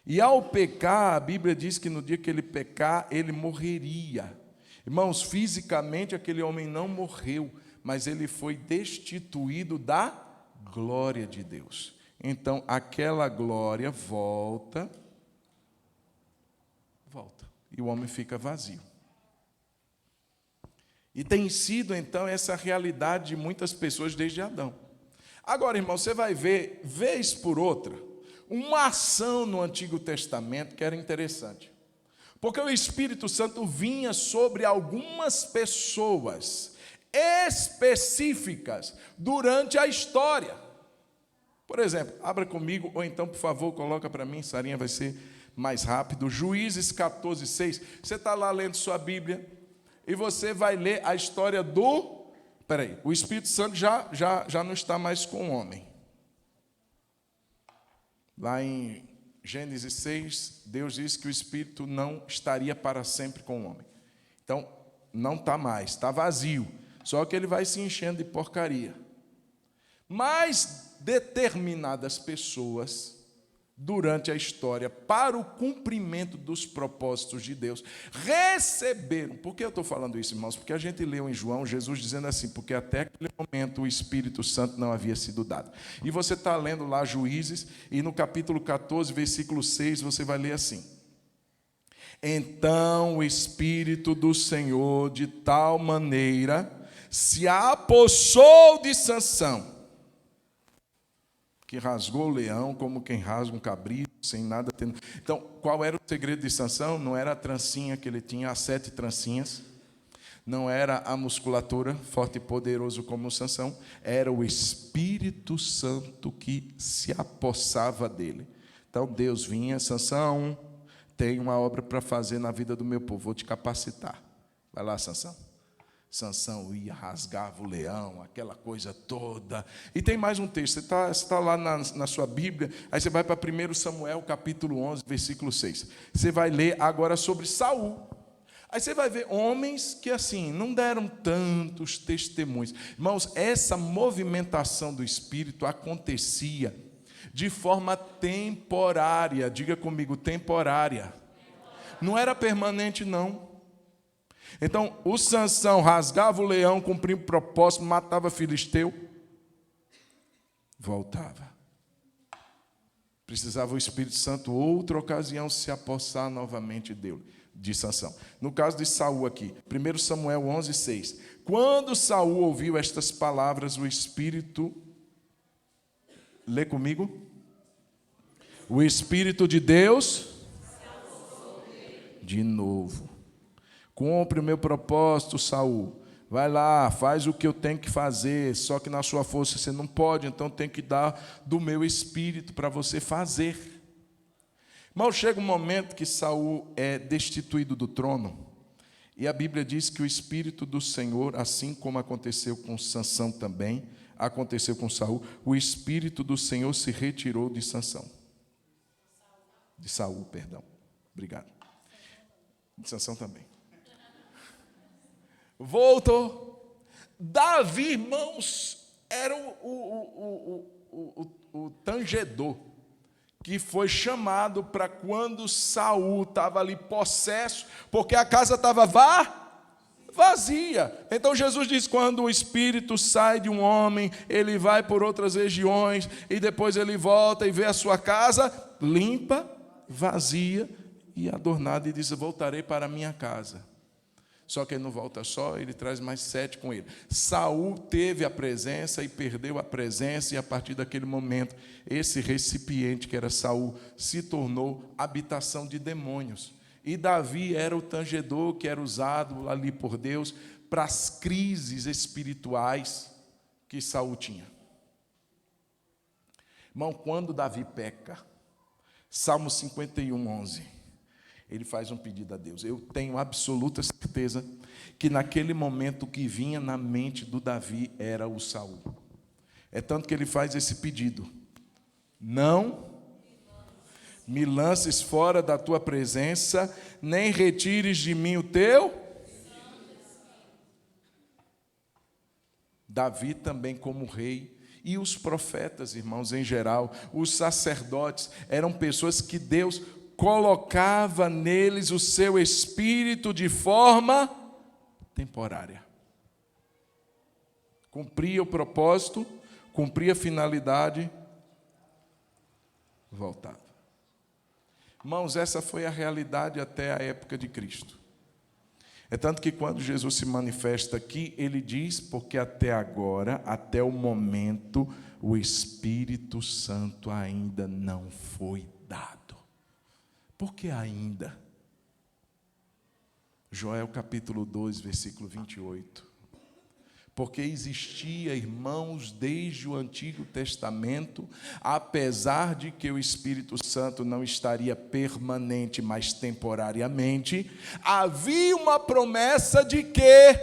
E ao pecar, a Bíblia diz que no dia que ele pecar, ele morreria. Irmãos, fisicamente aquele homem não morreu, mas ele foi destituído da glória de Deus. Então, aquela glória volta, e o homem fica vazio. E tem sido, então, essa realidade de muitas pessoas desde Adão. Agora, irmão, você vai ver, vez por outra, uma ação no Antigo Testamento que era interessante. Porque o Espírito Santo vinha sobre algumas pessoas específicas durante a história. Por exemplo, abra comigo, ou então, por favor, coloca para mim, Sarinha, vai ser mais rápido. Juízes 14:6. Você está lá lendo sua Bíblia e você vai ler a história do... Espera aí, o Espírito Santo já não está mais com o homem. Lá em Gênesis 6, Deus diz que o Espírito não estaria para sempre com o homem. Então, não está mais, está vazio. Só que ele vai se enchendo de porcaria. Mas determinadas pessoas, durante a história, para o cumprimento dos propósitos de Deus, receberam. Por que eu estou falando isso, irmãos? Porque a gente leu em João, Jesus dizendo assim, porque até aquele momento o Espírito Santo não havia sido dado. E você está lendo lá Juízes, e no capítulo 14, versículo 6, você vai ler assim: então o Espírito do Senhor de tal maneira se apossou de Sansão, que rasgou o leão como quem rasga um cabrito, sem nada tendo. Então, qual era o segredo de Sansão? Não era a trancinha que ele tinha, as 7 trancinhas. Não era a musculatura, forte e poderoso como Sansão. Era o Espírito Santo que se apossava dele. Então, Deus vinha: Sansão, tem uma obra para fazer na vida do meu povo, vou te capacitar. Vai lá, Sansão. Sansão ia, rasgava o leão, aquela coisa toda. E tem mais um texto, você está lá na sua Bíblia, aí você vai para 1 Samuel, capítulo 11, versículo 6. Você vai ler agora sobre Saul. Aí você vai ver homens que, assim, não deram tantos testemunhos. Irmãos, essa movimentação do Espírito acontecia de forma temporária. Diga comigo, temporária. Não era permanente, não. Então, o Sansão rasgava o leão, cumpria o propósito, matava filisteu, voltava. Precisava o Espírito Santo, outra ocasião, se apossar novamente de Sansão. No caso de Saul aqui, 1 Samuel 11:6. Quando Saul ouviu estas palavras, o Espírito... Lê comigo. O Espírito de Deus... De novo. Cumpre o meu propósito, Saul. Vai lá, faz o que eu tenho que fazer. Só que na sua força você não pode, então tem que dar do meu espírito para você fazer. Mas chega um momento que Saul é destituído do trono, e a Bíblia diz que o Espírito do Senhor, assim como aconteceu com Sansão também, aconteceu com Saul, o Espírito do Senhor se retirou de Sansão. De Saul, perdão. Obrigado. De Sansão também. Voltou. Davi, irmãos, era o tangedor, que foi chamado para quando Saul estava ali possesso, porque a casa estava vazia. Então Jesus diz, quando o espírito sai de um homem, ele vai por outras regiões, e depois ele volta e vê a sua casa limpa, vazia e adornada, e diz, voltarei para a minha casa. Só que ele não volta só, ele traz mais 7 com ele. Saul teve a presença e perdeu a presença, e a partir daquele momento, esse recipiente que era Saul se tornou habitação de demônios. E Davi era o tangedor que era usado ali por Deus para as crises espirituais que Saul tinha. Irmão, quando Davi peca, Salmo 51, 11... ele faz um pedido a Deus. Eu tenho absoluta certeza que naquele momento o que vinha na mente do Davi era o Saul. É tanto que ele faz esse pedido: não me lances fora da tua presença, nem retires de mim o teu. Davi também como rei, e os profetas, irmãos, em geral, os sacerdotes, eram pessoas que Deus colocava neles o seu espírito de forma temporária. Cumpria o propósito, cumpria a finalidade, voltava. Irmãos, essa foi a realidade até a época de Cristo. É tanto que quando Jesus se manifesta aqui, ele diz, porque até agora, até o momento, o Espírito Santo ainda não foi dado. Por que ainda? Joel capítulo 2, versículo 28. Porque existia, irmãos, desde o Antigo Testamento, apesar de que o Espírito Santo não estaria permanente, mas temporariamente, havia uma promessa de que,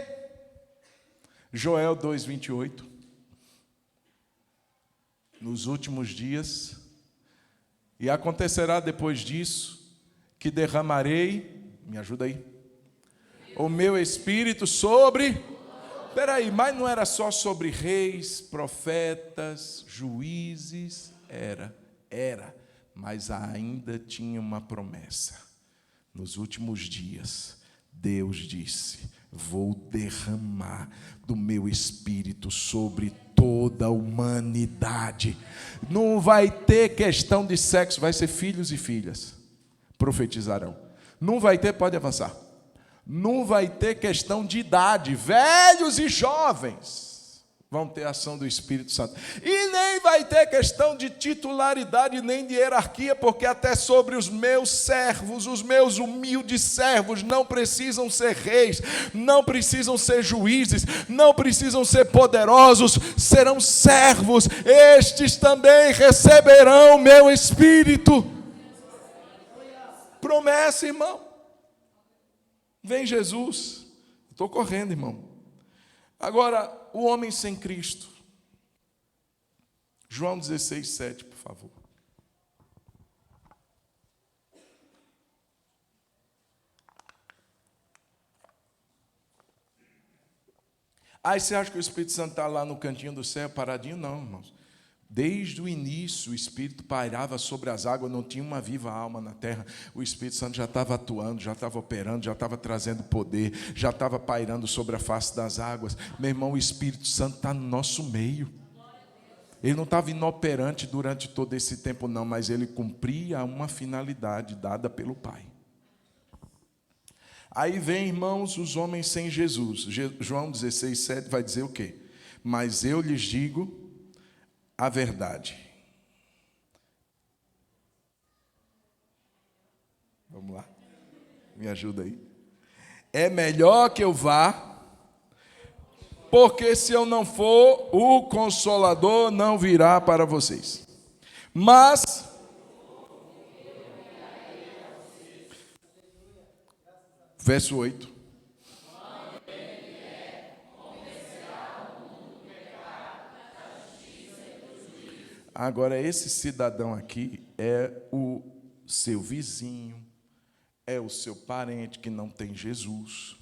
Joel 2, 28, nos últimos dias, e acontecerá depois disso, que derramarei, me ajuda aí, o meu Espírito sobre... Espera aí, mas não era só sobre reis, profetas, juízes? Era, mas ainda tinha uma promessa. Nos últimos dias, Deus disse, vou derramar do meu Espírito sobre toda a humanidade. Não vai ter questão de sexo, vai ser filhos e filhas, profetizarão. Não vai ter, pode avançar. Não vai ter questão de idade, velhos e jovens vão ter ação do Espírito Santo. E nem vai ter questão de titularidade, nem de hierarquia, porque até sobre os meus servos, os meus humildes servos, não precisam ser reis, não precisam ser juízes, não precisam ser poderosos, serão servos, estes também receberão meu Espírito. Promessa, irmão. Vem Jesus. Estou correndo, irmão. Agora, o homem sem Cristo. João 16, 7, por favor. Aí você acha que o Espírito Santo está lá no cantinho do céu, paradinho? Não, irmãos. Desde o início, o Espírito pairava sobre as águas, não tinha uma viva alma na terra. O Espírito Santo já estava atuando, já estava operando, já estava trazendo poder, já estava pairando sobre a face das águas. Meu irmão, o Espírito Santo está no nosso meio. Ele não estava inoperante durante todo esse tempo, não, mas ele cumpria uma finalidade dada pelo Pai. Aí vem, irmãos, os homens sem Jesus. João 16, 7 vai dizer o quê? Mas eu lhes digo a verdade. Vamos lá. Me ajuda aí. É melhor que eu vá, porque se eu não for, o Consolador não virá para vocês. Mas Verso 8. Agora, esse cidadão aqui é o seu vizinho, é o seu parente que não tem Jesus.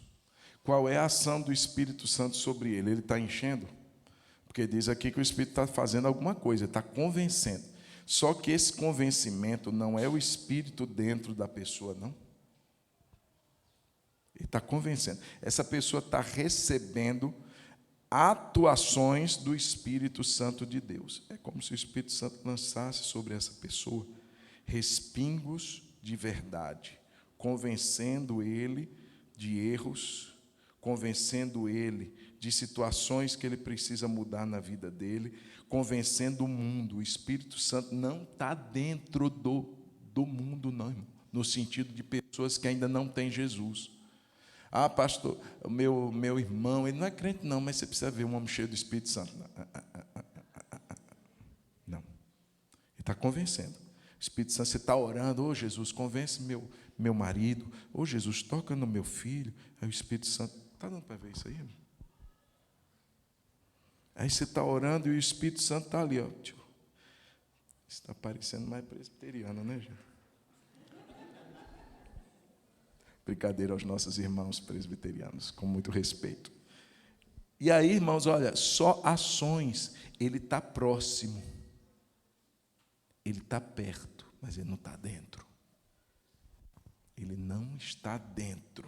Qual é a ação do Espírito Santo sobre ele? Ele está enchendo? Porque diz aqui que o Espírito está fazendo alguma coisa, está convencendo. Só que esse convencimento não é o Espírito dentro da pessoa, não. Ele está convencendo. Essa pessoa está recebendo atuações do Espírito Santo de Deus. É como se o Espírito Santo lançasse sobre essa pessoa respingos de verdade, convencendo ele de erros, convencendo ele de situações que ele precisa mudar na vida dele, convencendo o mundo. O Espírito Santo não está dentro do mundo, não, irmão, no sentido de pessoas que ainda não têm Jesus. Ah, pastor, o meu irmão, ele não é crente não, mas você precisa ver um homem cheio do Espírito Santo. Não. Ele está convencendo. O Espírito Santo, você está orando, ô Jesus, convence meu marido, ô Jesus, toca no meu filho. Aí o Espírito Santo, está dando para ver isso aí, irmão? Aí você está orando e o Espírito Santo está ali, ó. Isso está parecendo mais presbiteriano, né, gente? Brincadeira aos nossos irmãos presbiterianos, com muito respeito. E aí, irmãos, olha, só ações, ele está próximo, ele está perto, mas ele não está dentro. Ele não está dentro.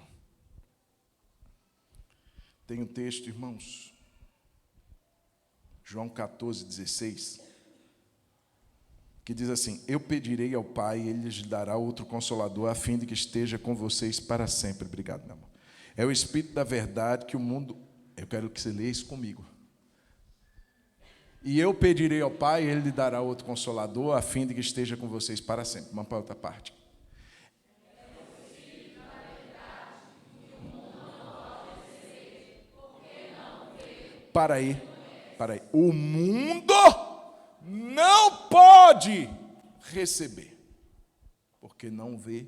Tem um texto, irmãos, João 14:16, que diz assim: eu pedirei ao Pai, e Ele lhes dará outro Consolador, a fim de que esteja com vocês para sempre. Obrigado, meu amor. É o Espírito da verdade que o mundo... Eu quero que você leia isso comigo. E eu pedirei ao Pai, e Ele lhe dará outro Consolador, a fim de que esteja com vocês para sempre. Vamos para outra parte. Para aí. O mundo não pode receber, porque não vê,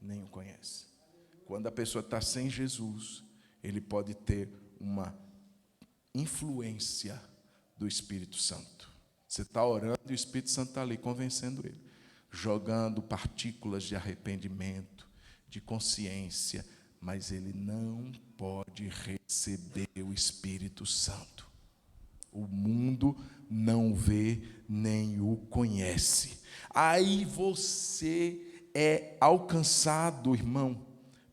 nem o conhece. Quando a pessoa está sem Jesus, ele pode ter uma influência do Espírito Santo. Você está orando e o Espírito Santo está ali convencendo ele, jogando partículas de arrependimento, de consciência, mas ele não pode receber o Espírito Santo. O mundo não vê nem o conhece. Aí você é alcançado, irmão,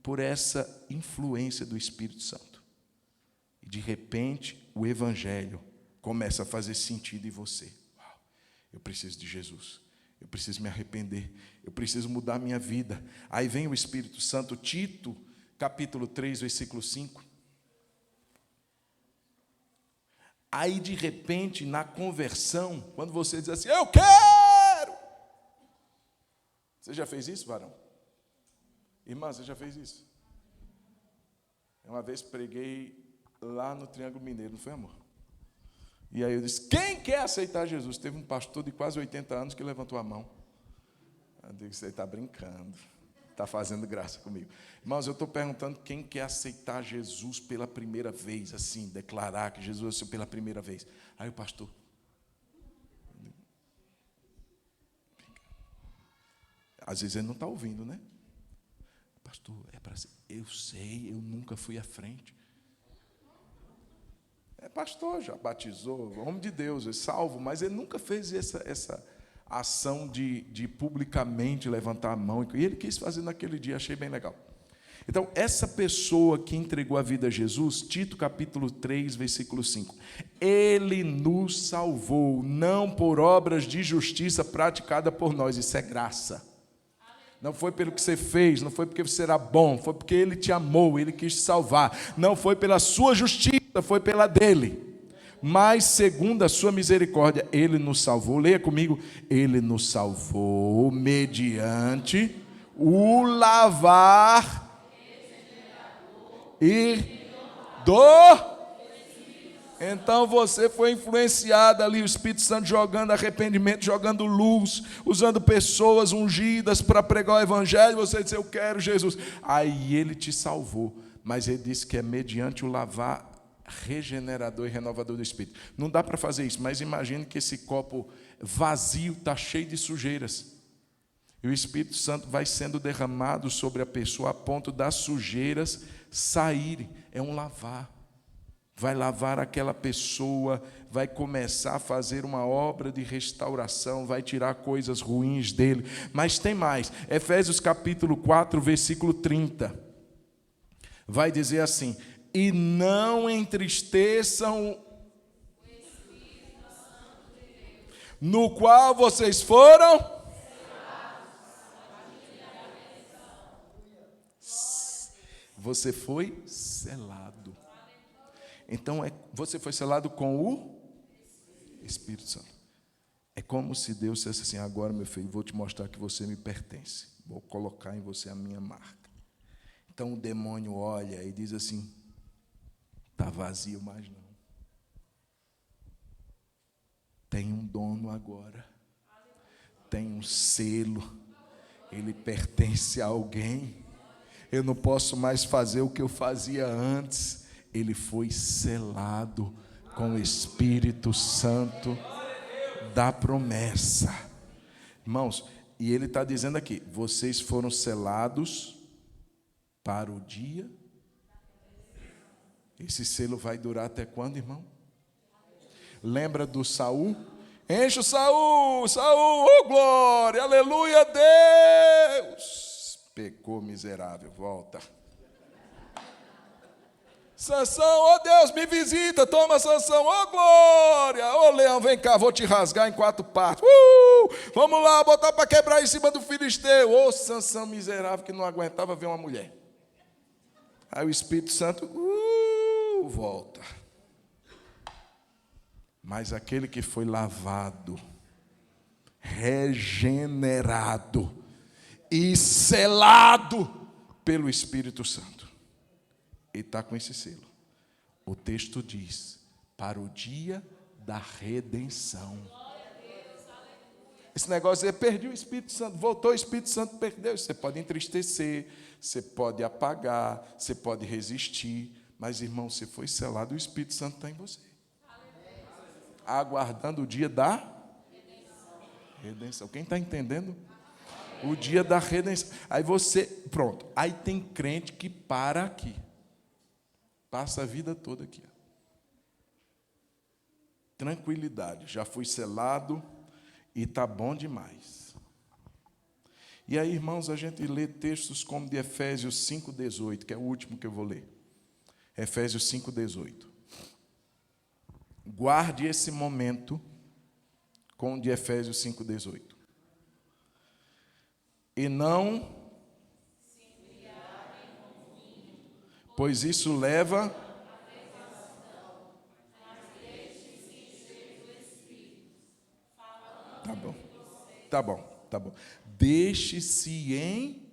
por essa influência do Espírito Santo. E de repente o Evangelho começa a fazer sentido em você. Uau, eu preciso de Jesus. Eu preciso me arrepender. Eu preciso mudar a minha vida. Aí vem o Espírito Santo. Tito, capítulo 3, versículo 5. Aí, de repente, na conversão, quando você diz assim, eu quero! Você já fez isso, varão? Irmã, você já fez isso? Uma vez preguei lá no Triângulo Mineiro, não foi, amor? E aí eu disse, quem quer aceitar Jesus? Teve um pastor de quase 80 anos que levantou a mão. Eu disse, você está brincando. Está fazendo graça comigo. Irmãos, eu estou perguntando quem quer aceitar Jesus pela primeira vez, assim, declarar que Jesus é seu pela primeira vez. Aí o pastor... Às vezes ele não está ouvindo, né? Pastor, é para ser... Eu sei, eu nunca fui à frente. É pastor, já batizou, homem de Deus, é salvo, mas ele nunca fez essa ação de publicamente levantar a mão, e ele quis fazer naquele dia, achei bem legal. Então, essa pessoa que entregou a vida a Jesus, Tito capítulo 3, versículo 5, ele nos salvou, não por obras de justiça praticada por nós, isso é graça. Não foi pelo que você fez, não foi porque você era bom, foi porque ele te amou, ele quis te salvar. Não foi pela sua justiça, foi pela dele. Mas, segundo a sua misericórdia, ele nos salvou. Leia comigo. Ele nos salvou mediante o lavar e do... Então você foi influenciado ali, o Espírito Santo jogando arrependimento, jogando luz, usando pessoas ungidas para pregar o Evangelho. Você disse: eu quero Jesus. Aí ele te salvou, mas ele disse que é mediante o lavar regenerador e renovador do Espírito. Não dá para fazer isso, mas imagine que esse copo vazio está cheio de sujeiras. E o Espírito Santo vai sendo derramado sobre a pessoa a ponto das sujeiras saírem. É um lavar. Vai lavar aquela pessoa, vai começar a fazer uma obra de restauração, vai tirar coisas ruins dele. Mas tem mais. Efésios capítulo 4, versículo 30. Vai dizer assim: e não entristeçam no qual vocês foram. Você foi selado. Então, você foi selado com o Espírito Santo. É como se Deus dissesse assim: agora, meu filho, vou te mostrar que você me pertence. Vou colocar em você a minha marca. Então, o demônio olha e diz assim: está vazio, mas não. Tem um dono agora. Tem um selo. Ele pertence a alguém. Eu não posso mais fazer o que eu fazia antes. Ele foi selado com o Espírito Santo da promessa. Irmãos, e ele está dizendo aqui: vocês foram selados para o dia. Esse selo vai durar até quando, irmão? Lembra do Saul? Enche o Saul, Saul, oh glória, aleluia, Deus. Pecou, miserável, volta. Sansão, oh Deus, me visita, toma Sansão, oh glória, oh leão, vem cá, vou te rasgar em 4 partes. Vamos lá, botar para quebrar em cima do filisteu. Oh Sansão miserável que não aguentava ver uma mulher. Aí o Espírito Santo, volta. Mas aquele que foi lavado, regenerado e selado pelo Espírito Santo, ele está com esse selo. O texto diz: para o dia da redenção. Esse negócio, perdi o Espírito Santo, voltou o Espírito Santo, perdeu. Você pode entristecer, você pode apagar, você pode resistir, mas, irmão, você foi selado, o Espírito Santo está em você. Aguardando o dia da redenção. Quem está entendendo? O dia da redenção. Aí você, pronto. Aí tem crente que para aqui. Passa a vida toda aqui. Tranquilidade. Já fui selado e está bom demais. E aí, irmãos, a gente lê textos como de Efésios 5,18, que é o último que eu vou ler. Efésios 5,18. Guarde esse momento com o de Efésios 5,18. E não, pois isso leva Tá bom, tá bom, tá bom. Deixe-se encher.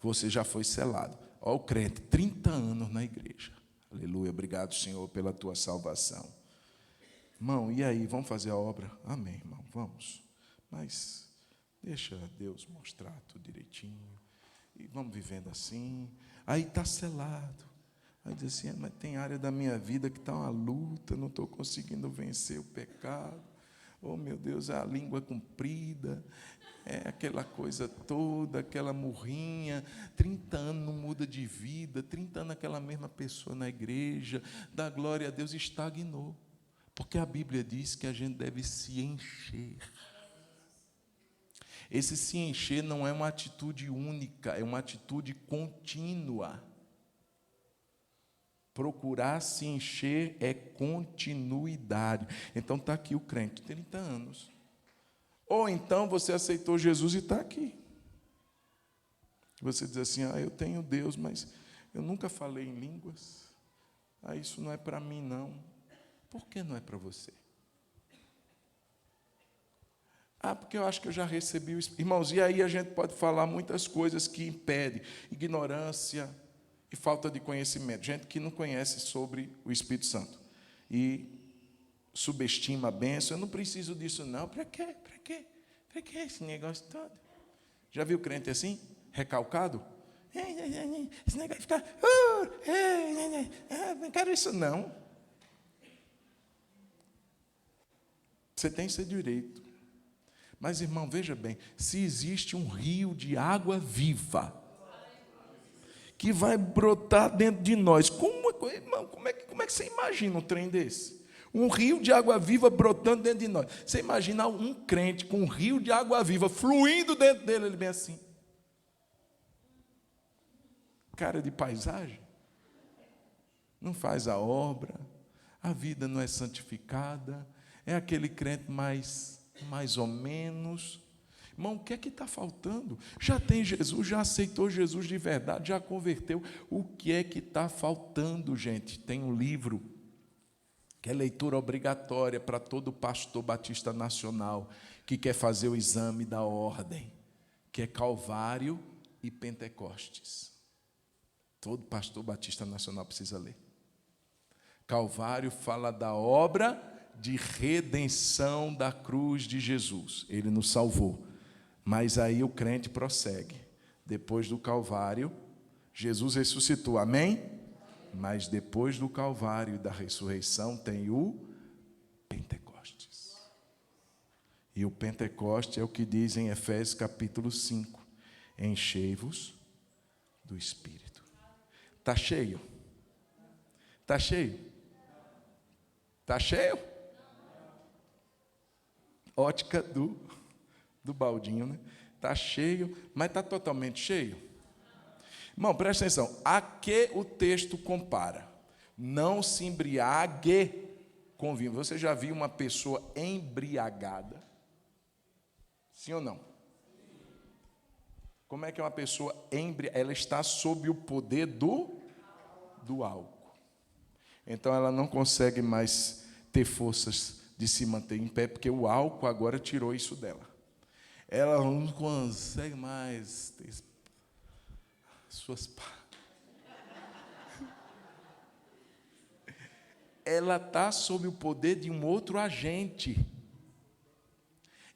Você já foi selado. Olha o crente, 30 anos na igreja. Aleluia, obrigado, Senhor, pela tua salvação. Irmão, e aí, vamos fazer a obra? Amém, irmão, vamos. Mas deixa Deus mostrar tudo direitinho. E vamos vivendo assim. Aí está selado. Aí diz assim: mas tem área da minha vida que está uma luta, não estou conseguindo vencer o pecado. Oh, meu Deus, a língua comprida, é aquela coisa toda, aquela murrinha, 30 anos não muda de vida, 30 anos aquela mesma pessoa na igreja, dá glória a Deus, estagnou. Porque a Bíblia diz que a gente deve se encher. Esse se encher não é uma atitude única, é uma atitude contínua. Procurar se encher é continuidade. Então está aqui o crente, 30 anos. Ou então você aceitou Jesus e está aqui. Você diz assim: eu tenho Deus, mas eu nunca falei em línguas. Isso não é para mim, não. Por que não é para você? Porque eu acho que eu já recebi o Espírito. Irmãos, e aí a gente pode falar muitas coisas que impedem. Ignorância, e falta de conhecimento. Gente que não conhece sobre o Espírito Santo e subestima a bênção. Eu não preciso disso, não. Para quê? Para quê? Para quê esse negócio todo? Já viu crente assim? Recalcado? Esse negócio de ficar... não quero isso, não. Você tem esse direito. Mas, irmão, veja bem, se existe um rio de água viva que vai brotar dentro de nós, irmão, como é que você imagina um trem desse? Um rio de água viva brotando dentro de nós. Você imagina um crente com um rio de água viva fluindo dentro dele, ele bem assim. Cara de paisagem. Não faz a obra, a vida não é santificada, é aquele crente mais ou menos. Irmão, o que é que está faltando? Já tem Jesus, já aceitou Jesus de verdade, já converteu. O que é que está faltando, gente? Tem um livro que é leitura obrigatória para todo pastor batista nacional que quer fazer o exame da ordem, que é Calvário e Pentecostes. Todo pastor batista nacional precisa ler. Calvário fala da obra de redenção da cruz de Jesus. Ele nos salvou. Mas aí o crente prossegue. Depois do Calvário, Jesus ressuscitou, amém? Mas depois do Calvário e da ressurreição tem o Pentecostes. E o Pentecoste é o que diz em Efésios capítulo 5. Enchei-vos do Espírito. Está cheio? Está cheio? Está cheio? Ótica do baldinho, né? Está cheio, mas está totalmente cheio? Irmão, presta atenção. A que o texto compara? Não se embriague com vinho. Você já viu uma pessoa embriagada? Sim ou não? Como é que é uma pessoa embriagada? Ela está sob o poder do álcool. Então ela não consegue mais ter forças de se manter em pé, porque o álcool agora tirou isso dela. Ela não consegue mais ter suas... Ela está sob o poder de um outro agente.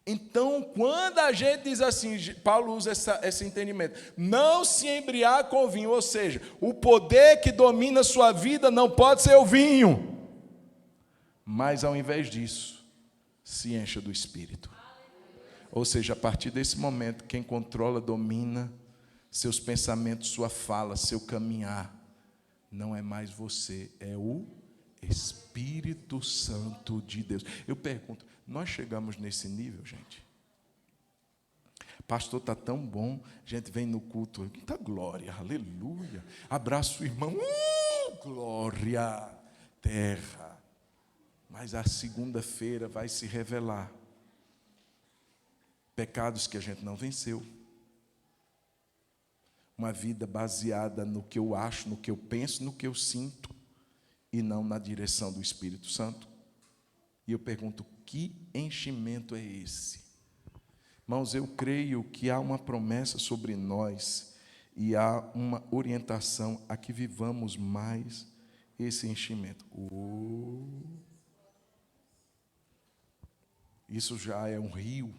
Então, quando a gente diz assim, Paulo usa esse entendimento, não se embriague com vinho, ou seja, o poder que domina a sua vida não pode ser o vinho, mas ao invés disso, se encha do Espírito. Ou seja, a partir desse momento, quem controla, domina seus pensamentos, sua fala, seu caminhar, não é mais você, é o Espírito Santo de Deus. Eu pergunto, nós chegamos nesse nível, gente? Pastor, está tão bom, a gente vem no culto, está glória, aleluia, abraça o irmão, glória, terra. Mas a segunda-feira vai se revelar pecados que a gente não venceu. Uma vida baseada no que eu acho, no que eu penso, no que eu sinto, e não na direção do Espírito Santo. E eu pergunto, que enchimento é esse? Irmãos, eu creio que há uma promessa sobre nós e há uma orientação a que vivamos mais esse enchimento. Isso já é um rio.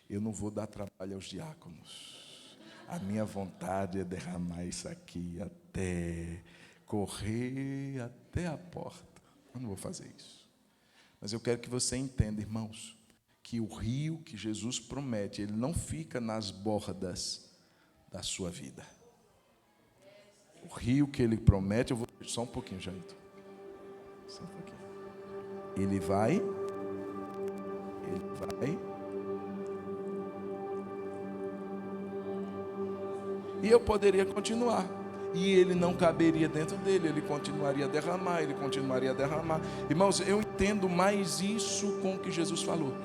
Eu não vou dar trabalho aos diáconos. A minha vontade é derramar isso aqui até correr até a porta. Eu não vou fazer isso. Mas eu quero que você entenda, irmãos, que o rio que Jesus promete, ele não fica nas bordas da sua vida. O rio que ele promete, eu vou... Só um pouquinho, Jaito. Só um pouquinho. Ele vai... E eu poderia continuar. E ele não caberia dentro dele, ele continuaria a derramar. Irmãos, eu entendo mais isso com o que Jesus falou.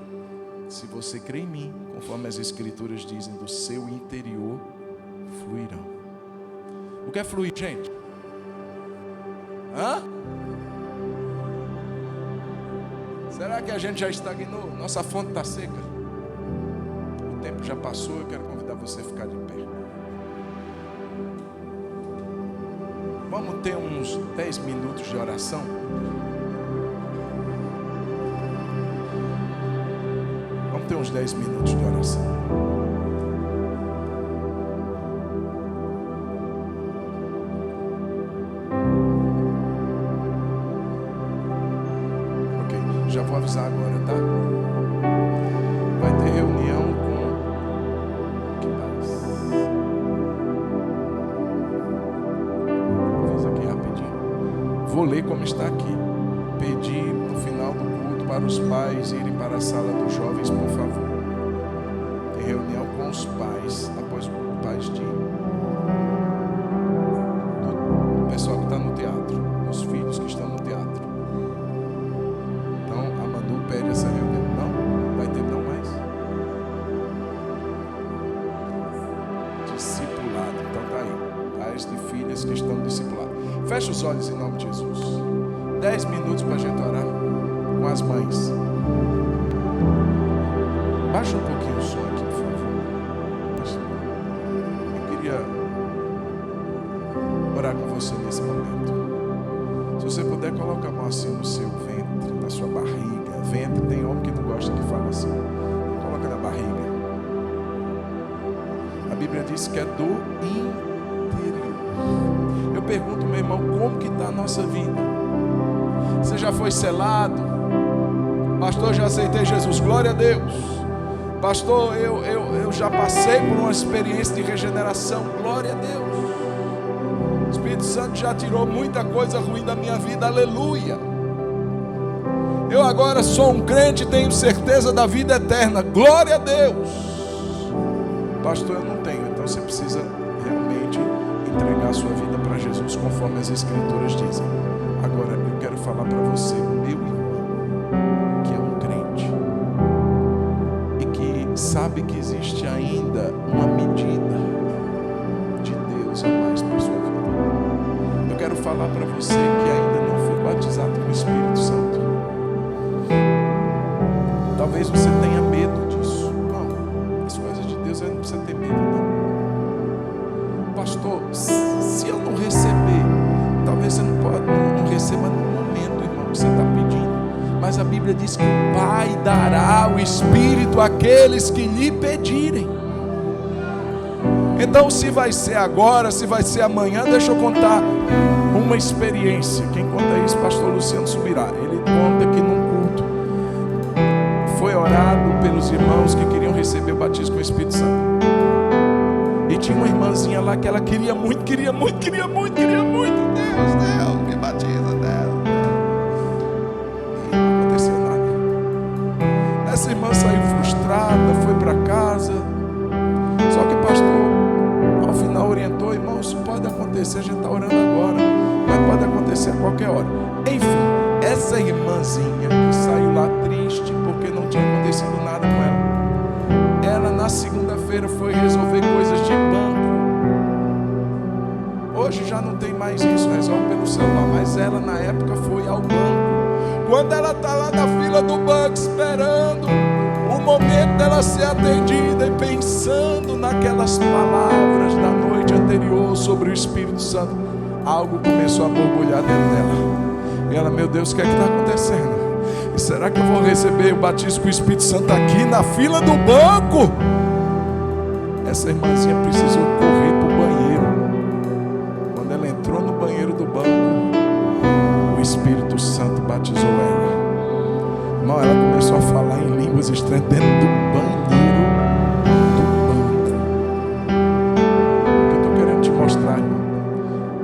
Se você crê em mim, conforme as Escrituras dizem, do seu interior fluirão. O que é fluir, gente? Será que a gente já estagnou? Nossa fonte está seca. O tempo já passou, eu quero convidar você a ficar de pé. Vamos ter uns 10 minutos de oração. Vamos ter uns 10 minutos de oração. Ok, já vou avisar agora, tá? Vai ter reunião com... Que paz. Fiz aqui rapidinho. Vou ler como está aqui. Pedi no final do culto para os pais irem para a sala dos jovens, por favor. Tem reunião com os pais, após os pais do pessoal que está no teatro, os filhos que estão no teatro. Então a Manu pede essa reunião. Não? Vai ter não mais? Discipulado. Então tá aí. Pais de filhas que estão discipulados. Fecha os olhos em nome de Jesus. 10 minutos para a gente orar com as mães. Baixa um pouquinho o som aqui, por favor. Eu queria orar com você nesse momento. Se você puder, coloca a mão assim no seu ventre, na sua barriga. Ventre, tem homem que não gosta que fala assim. Coloca na barriga. A Bíblia diz que é do interior. Eu pergunto, meu irmão, como que está a nossa vida? Você já foi selado? Pastor, já aceitei Jesus, glória a Deus. Pastor, eu já passei por uma experiência de regeneração, glória a Deus. O Espírito Santo já tirou muita coisa ruim da minha vida, aleluia. Eu agora sou um crente e tenho certeza da vida eterna, glória a Deus. Pastor, eu não tenho, então você precisa realmente entregar a sua vida para Jesus, conforme as Escrituras dizem. Agora eu quero falar para você, meu irmão, que é um crente e que sabe que existe ainda uma medida de Deus a mais para a sua vida. Eu quero falar para você que ainda não foi batizado com o Espírito Santo. Talvez você tenha medo disso. Não, as coisas de Deus não precisa ter medo, não. Pastor, se eu não receber, talvez você não receba no momento, irmão, que você está pedindo. Mas a Bíblia diz que o Pai dará o Espírito àqueles que lhe pedirem. Então, se vai ser agora, se vai ser amanhã, deixa eu contar uma experiência. Quem conta isso? Pastor Luciano Subirá. Ele conta que num culto foi orado pelos irmãos que queriam receber o batismo com o Espírito Santo. E tinha uma irmãzinha lá que ela queria muito. Deus, me batiza, Deus. E não aconteceu nada. Essa irmã saiu frustrada, foi para casa. Só que o pastor, ao final, orientou: irmão, isso pode acontecer, a gente está orando agora, mas pode acontecer a qualquer hora. Enfim, essa irmãzinha que saiu lá triste porque não tinha acontecido nada com ela, na segunda-feira foi resolver coisas de banco. Hoje já não tem mais isso, resolve pelo celular, mas ela na época foi ao banco. Quando ela está lá na fila do banco esperando o momento dela ser atendida e pensando naquelas palavras da noite anterior sobre o Espírito Santo, algo começou a borbulhar dentro dela. E ela, meu Deus, o que é que está acontecendo? E será que eu vou receber o batismo com o Espírito Santo aqui na fila do banco? Essa irmãzinha precisou correr para o banheiro. Quando ela entrou no banheiro do banco, o Espírito Santo batizou ela. Irmão, ela começou a falar em línguas estranhas dentro do banheiro do banco. O que eu estou querendo te mostrar, irmão,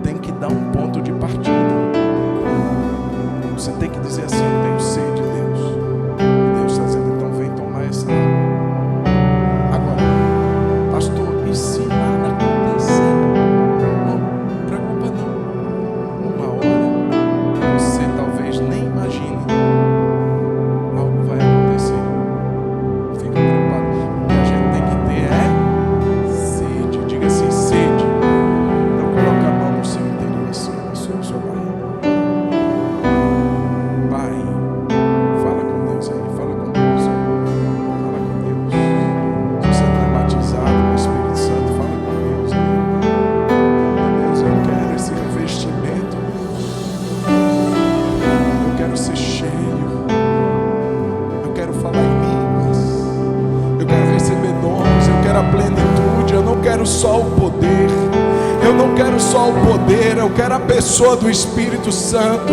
tem que dar um ponto de partida. Você tem que dizer assim: eu tenho sede de Deus. E Deus está dizendo: então vem tomar essa água. Agora, pastor, e se nada acontecer? Não preocupa não. Uma hora, você talvez nem imagine, algo vai acontecer. plenitude. Eu não quero só o poder. Eu não quero só o poder, eu quero a pessoa do Espírito Santo.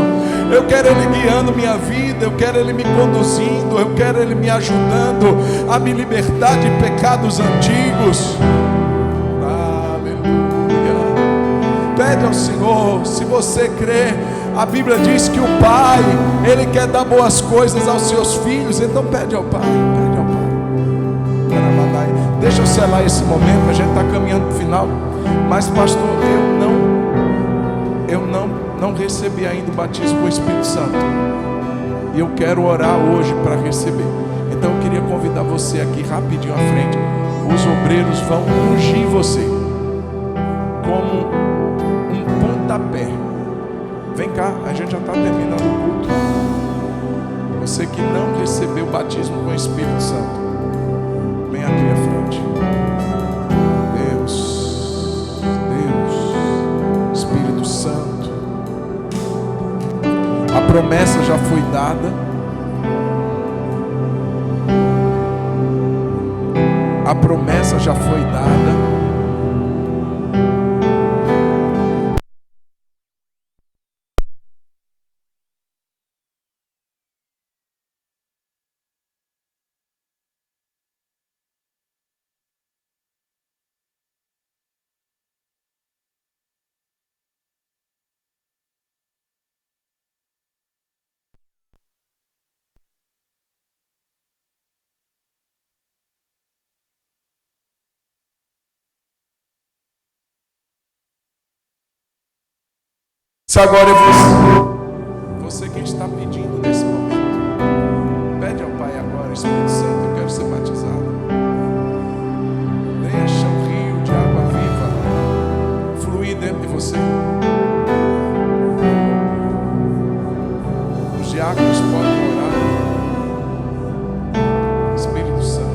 Eu quero Ele guiando minha vida, eu quero Ele me conduzindo, eu quero Ele me ajudando a me libertar de pecados antigos. Aleluia. Pede ao Senhor, se você crê. A Bíblia diz que o Pai, Ele quer dar boas coisas aos seus filhos. Então pede ao Pai, pede ao Pai. Deixa eu selar esse momento, a gente está caminhando para o final. Mas pastor, eu não recebi ainda o batismo com o Espírito Santo. E eu quero orar hoje para receber. Então eu queria convidar você aqui rapidinho à frente. Os obreiros vão ungir você como um pontapé. Vem cá, a gente já está terminando o culto. Você que não recebeu o batismo com o Espírito Santo, vem aqui à frente. Espírito Santo, a promessa já foi dada. A promessa já foi dada. Se agora é você quem está pedindo nesse momento, pede ao Pai agora, Espírito Santo, eu quero ser batizado. Deixa o rio de água viva fluir dentro de você. Os diáconos podem orar. Espírito Santo,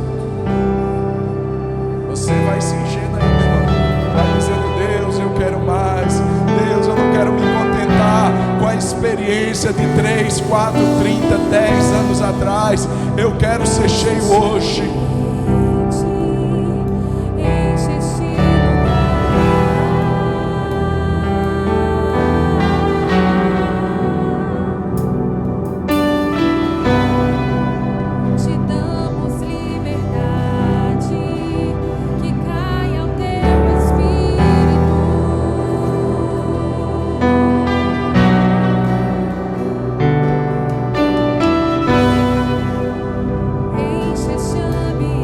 você vai se enchendo aí, meu irmão. Vai dizendo: Deus, eu quero mais. Deus, eu não quero me contentar com a experiência de 3, 4, 30, 10 anos atrás. Eu quero ser cheio hoje. Enche, chame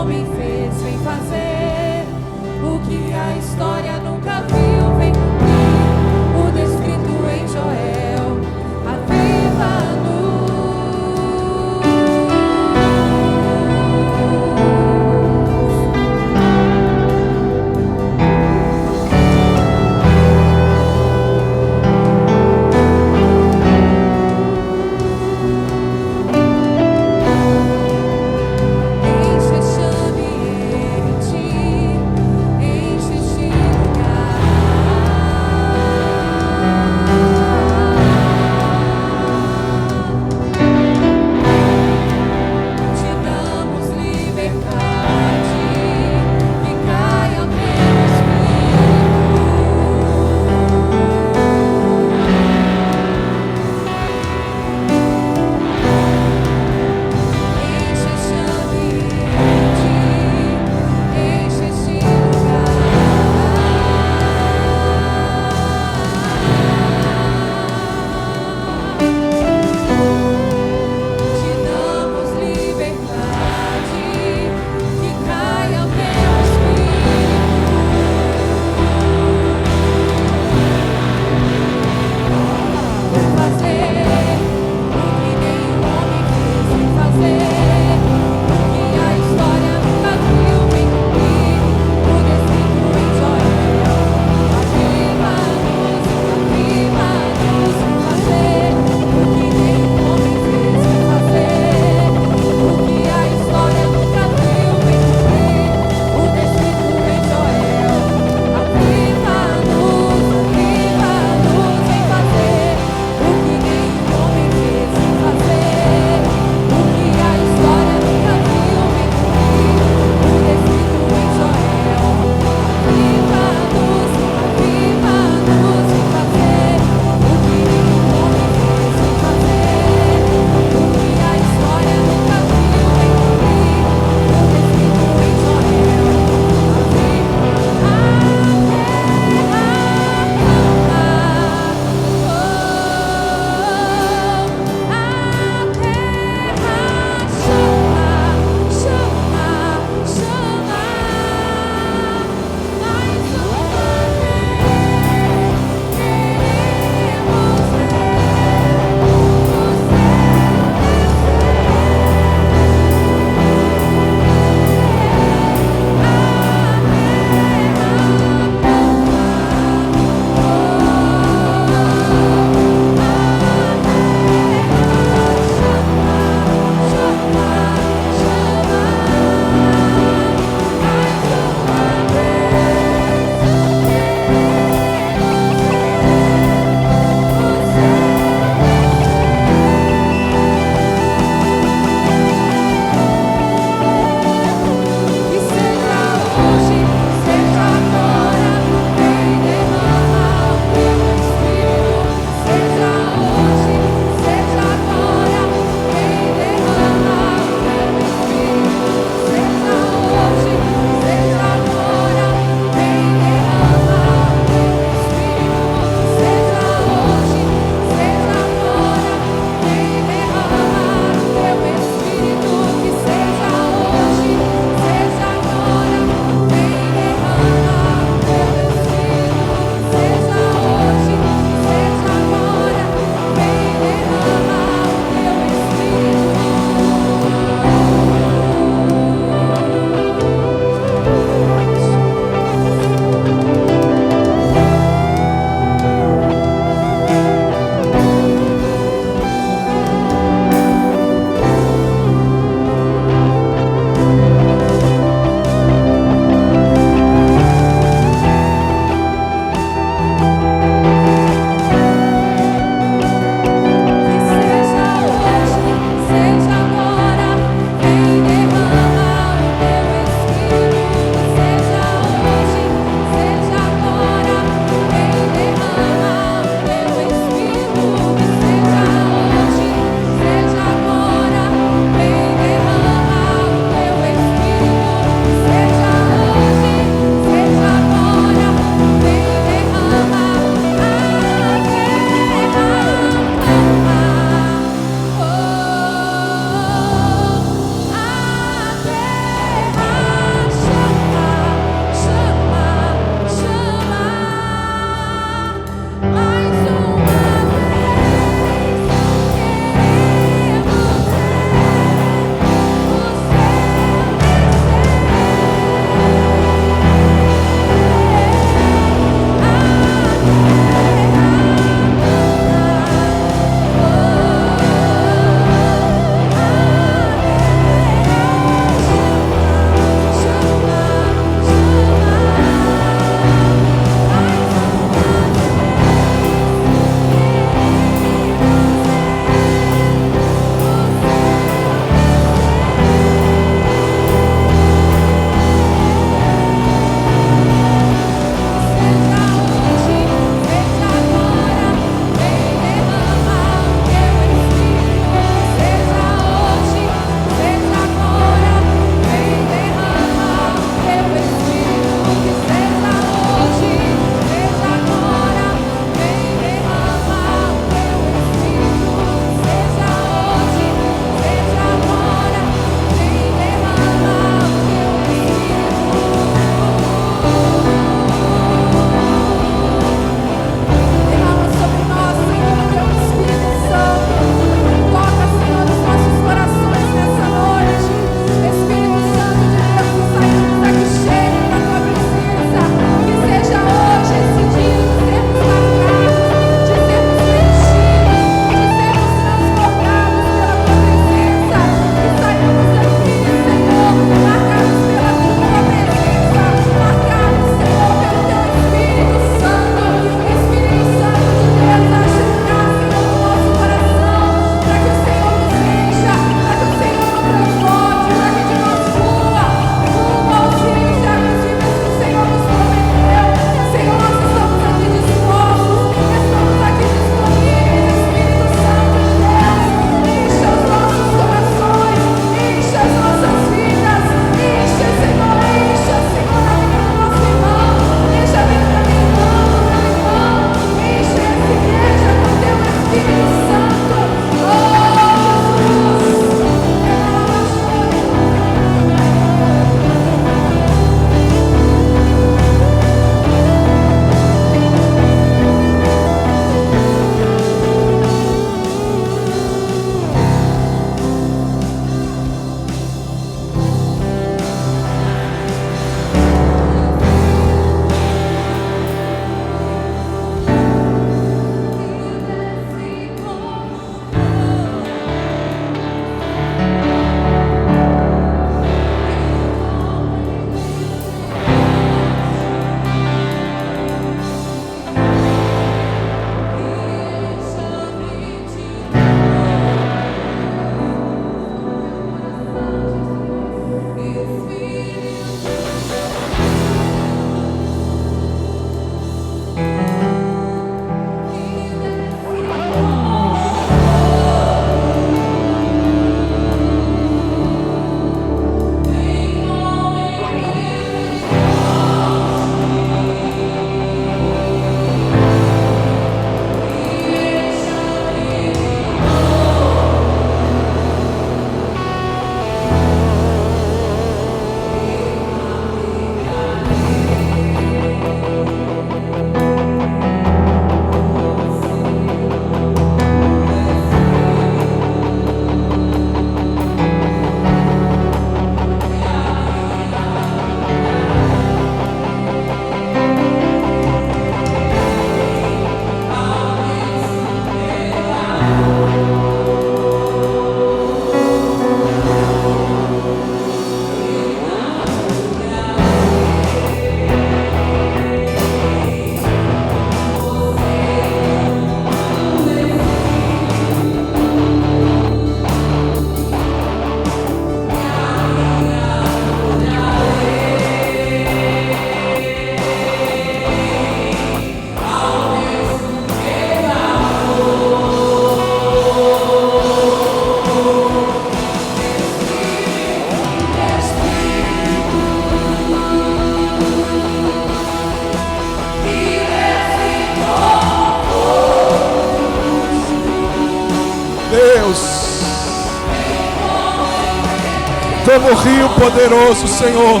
como rio poderoso, Senhor.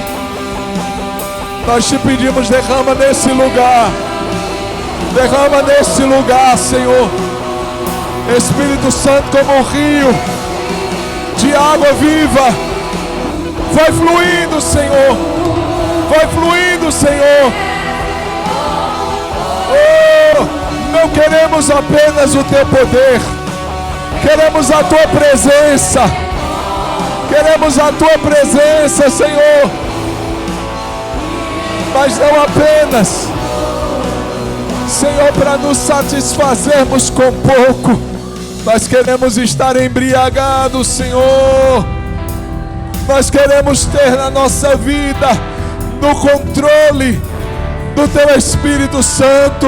Nós te pedimos, derrama nesse lugar. Derrama nesse lugar, Senhor. Espírito Santo, como um rio de água viva. Vai fluindo, Senhor. Vai fluindo, Senhor. Oh, não queremos apenas o teu poder. Queremos a tua presença. Queremos a tua presença, Senhor. Mas não apenas, Senhor, para nos satisfazermos com pouco. Nós queremos estar embriagados, Senhor. Nós queremos ter na nossa vida, no controle do teu Espírito Santo,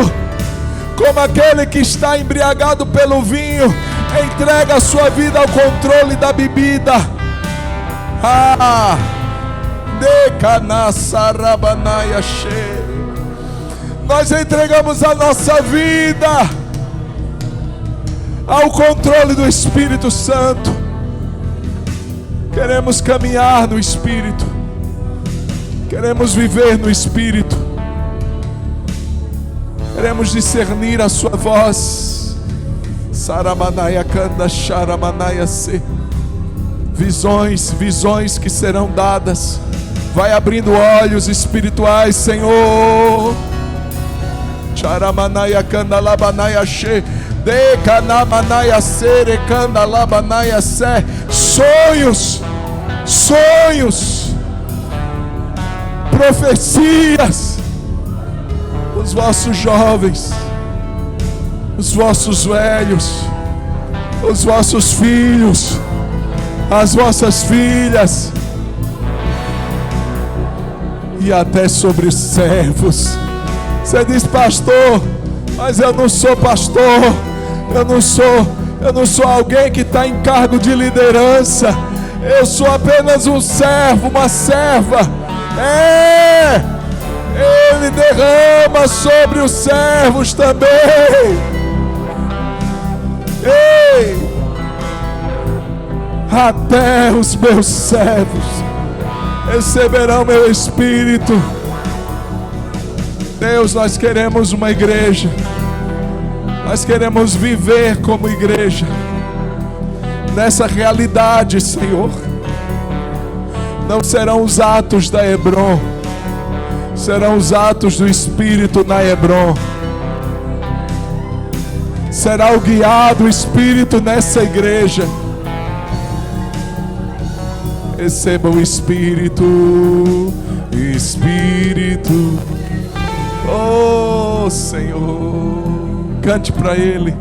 como aquele que está embriagado pelo vinho, entrega a sua vida ao controle da bebida. Nós entregamos a nossa vida ao controle do Espírito Santo. Queremos caminhar no Espírito. Queremos viver no Espírito. Queremos discernir a sua voz. Saramanaya kanda sharamanaya se. Visões que serão dadas. Vai abrindo olhos espirituais, Senhor. Charamanaya kanda labanaya she. Decanamanaya sere kanda labanaya se. Sonhos, profecias. Os vossos jovens, os vossos velhos, os vossos filhos, as vossas filhas, e até sobre os servos. Você diz, pastor, mas eu não sou pastor, eu não sou alguém que está em cargo de liderança, eu sou apenas um servo, uma serva. Ele derrama sobre os servos também. Até os meus servos receberão meu Espírito. Deus, nós queremos uma igreja. Nós queremos viver como igreja nessa realidade, Senhor. Não serão os atos da Hebron, serão os atos do Espírito na Hebron. Será o guiado, o Espírito nessa igreja. Receba o Espírito, Espírito. Oh, Senhor, cante para Ele.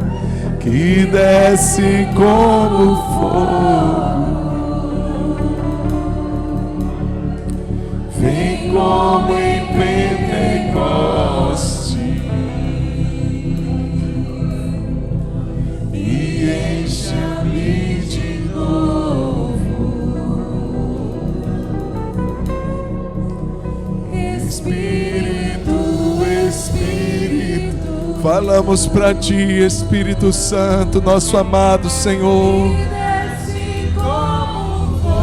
Que desce como fogo, vem como em Pentecoste e encha-me de novo. Espírito, falamos para Ti, Espírito Santo, nosso amado Senhor.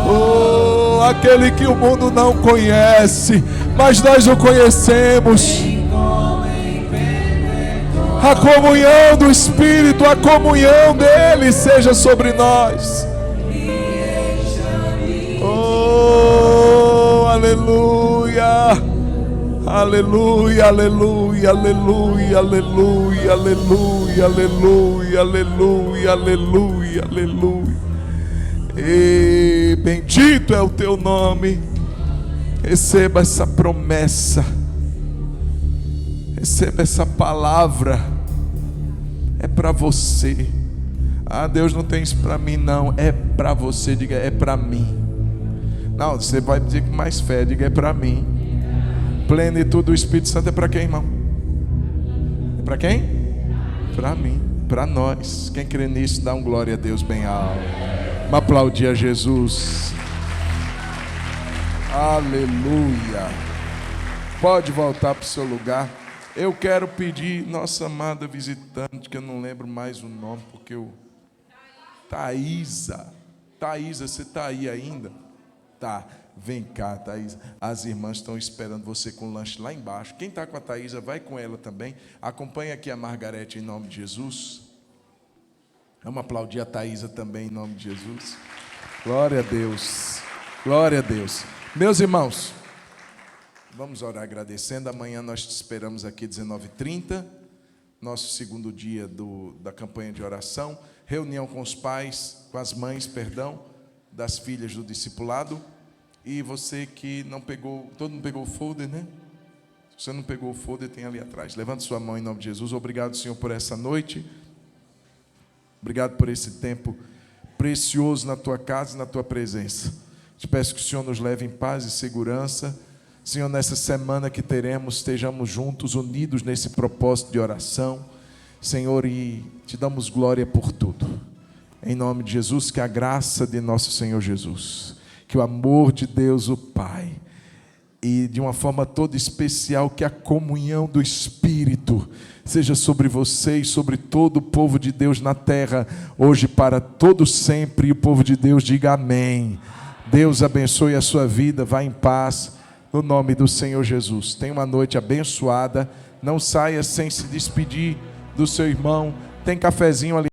Oh, aquele que o mundo não conhece, mas nós o conhecemos. A comunhão do Espírito, a comunhão dele seja sobre nós. Oh, aleluia. Aleluia, aleluia, aleluia, aleluia, aleluia, aleluia, aleluia, aleluia, aleluia. E bendito é o teu nome. Receba essa promessa. Receba essa palavra. É para você. Ah, Deus não tem isso para mim, não. É para você. Diga, é para mim. Não, você vai dizer com mais fé. Diga, é para mim. Plenitude do Espírito Santo é para quem, irmão? É para quem? Para mim, para nós. Quem crê nisso, dá um glória a Deus bem alto. Vamos aplaudir a Jesus. Aleluia. Pode voltar para o seu lugar. Eu quero pedir nossa amada visitante, que eu não lembro mais o nome, porque eu... Thaísa, você está aí ainda? Tá, vem cá, Thaisa. As irmãs estão esperando você com o lanche lá embaixo. Quem está com a Thaisa, vai com ela também. Acompanha aqui a Margarete em nome de Jesus. Vamos aplaudir a Thaisa também em nome de Jesus. Glória a Deus. Glória a Deus. Meus irmãos, vamos orar agradecendo. Amanhã nós te esperamos aqui 19h30. Nosso segundo dia da campanha de oração. Reunião com os pais, com as mães, das filhas do discipulado. E você que não pegou, todo mundo pegou o folder, né? Se você não pegou o folder, tem ali atrás. Levante sua mão em nome de Jesus. Obrigado, Senhor, por essa noite. Obrigado por esse tempo precioso na tua casa e na tua presença. Te peço que o Senhor nos leve em paz e segurança. Senhor, nessa semana que teremos, estejamos juntos, unidos nesse propósito de oração. Senhor, e te damos glória por tudo. Em nome de Jesus, que a graça de nosso Senhor Jesus, que o amor de Deus o Pai, e de uma forma toda especial, que a comunhão do Espírito seja sobre você e sobre todo o povo de Deus na terra, hoje para todo sempre, e o povo de Deus diga amém. Deus abençoe a sua vida, vá em paz, no nome do Senhor Jesus. Tenha uma noite abençoada, não saia sem se despedir do seu irmão, tem cafezinho ali.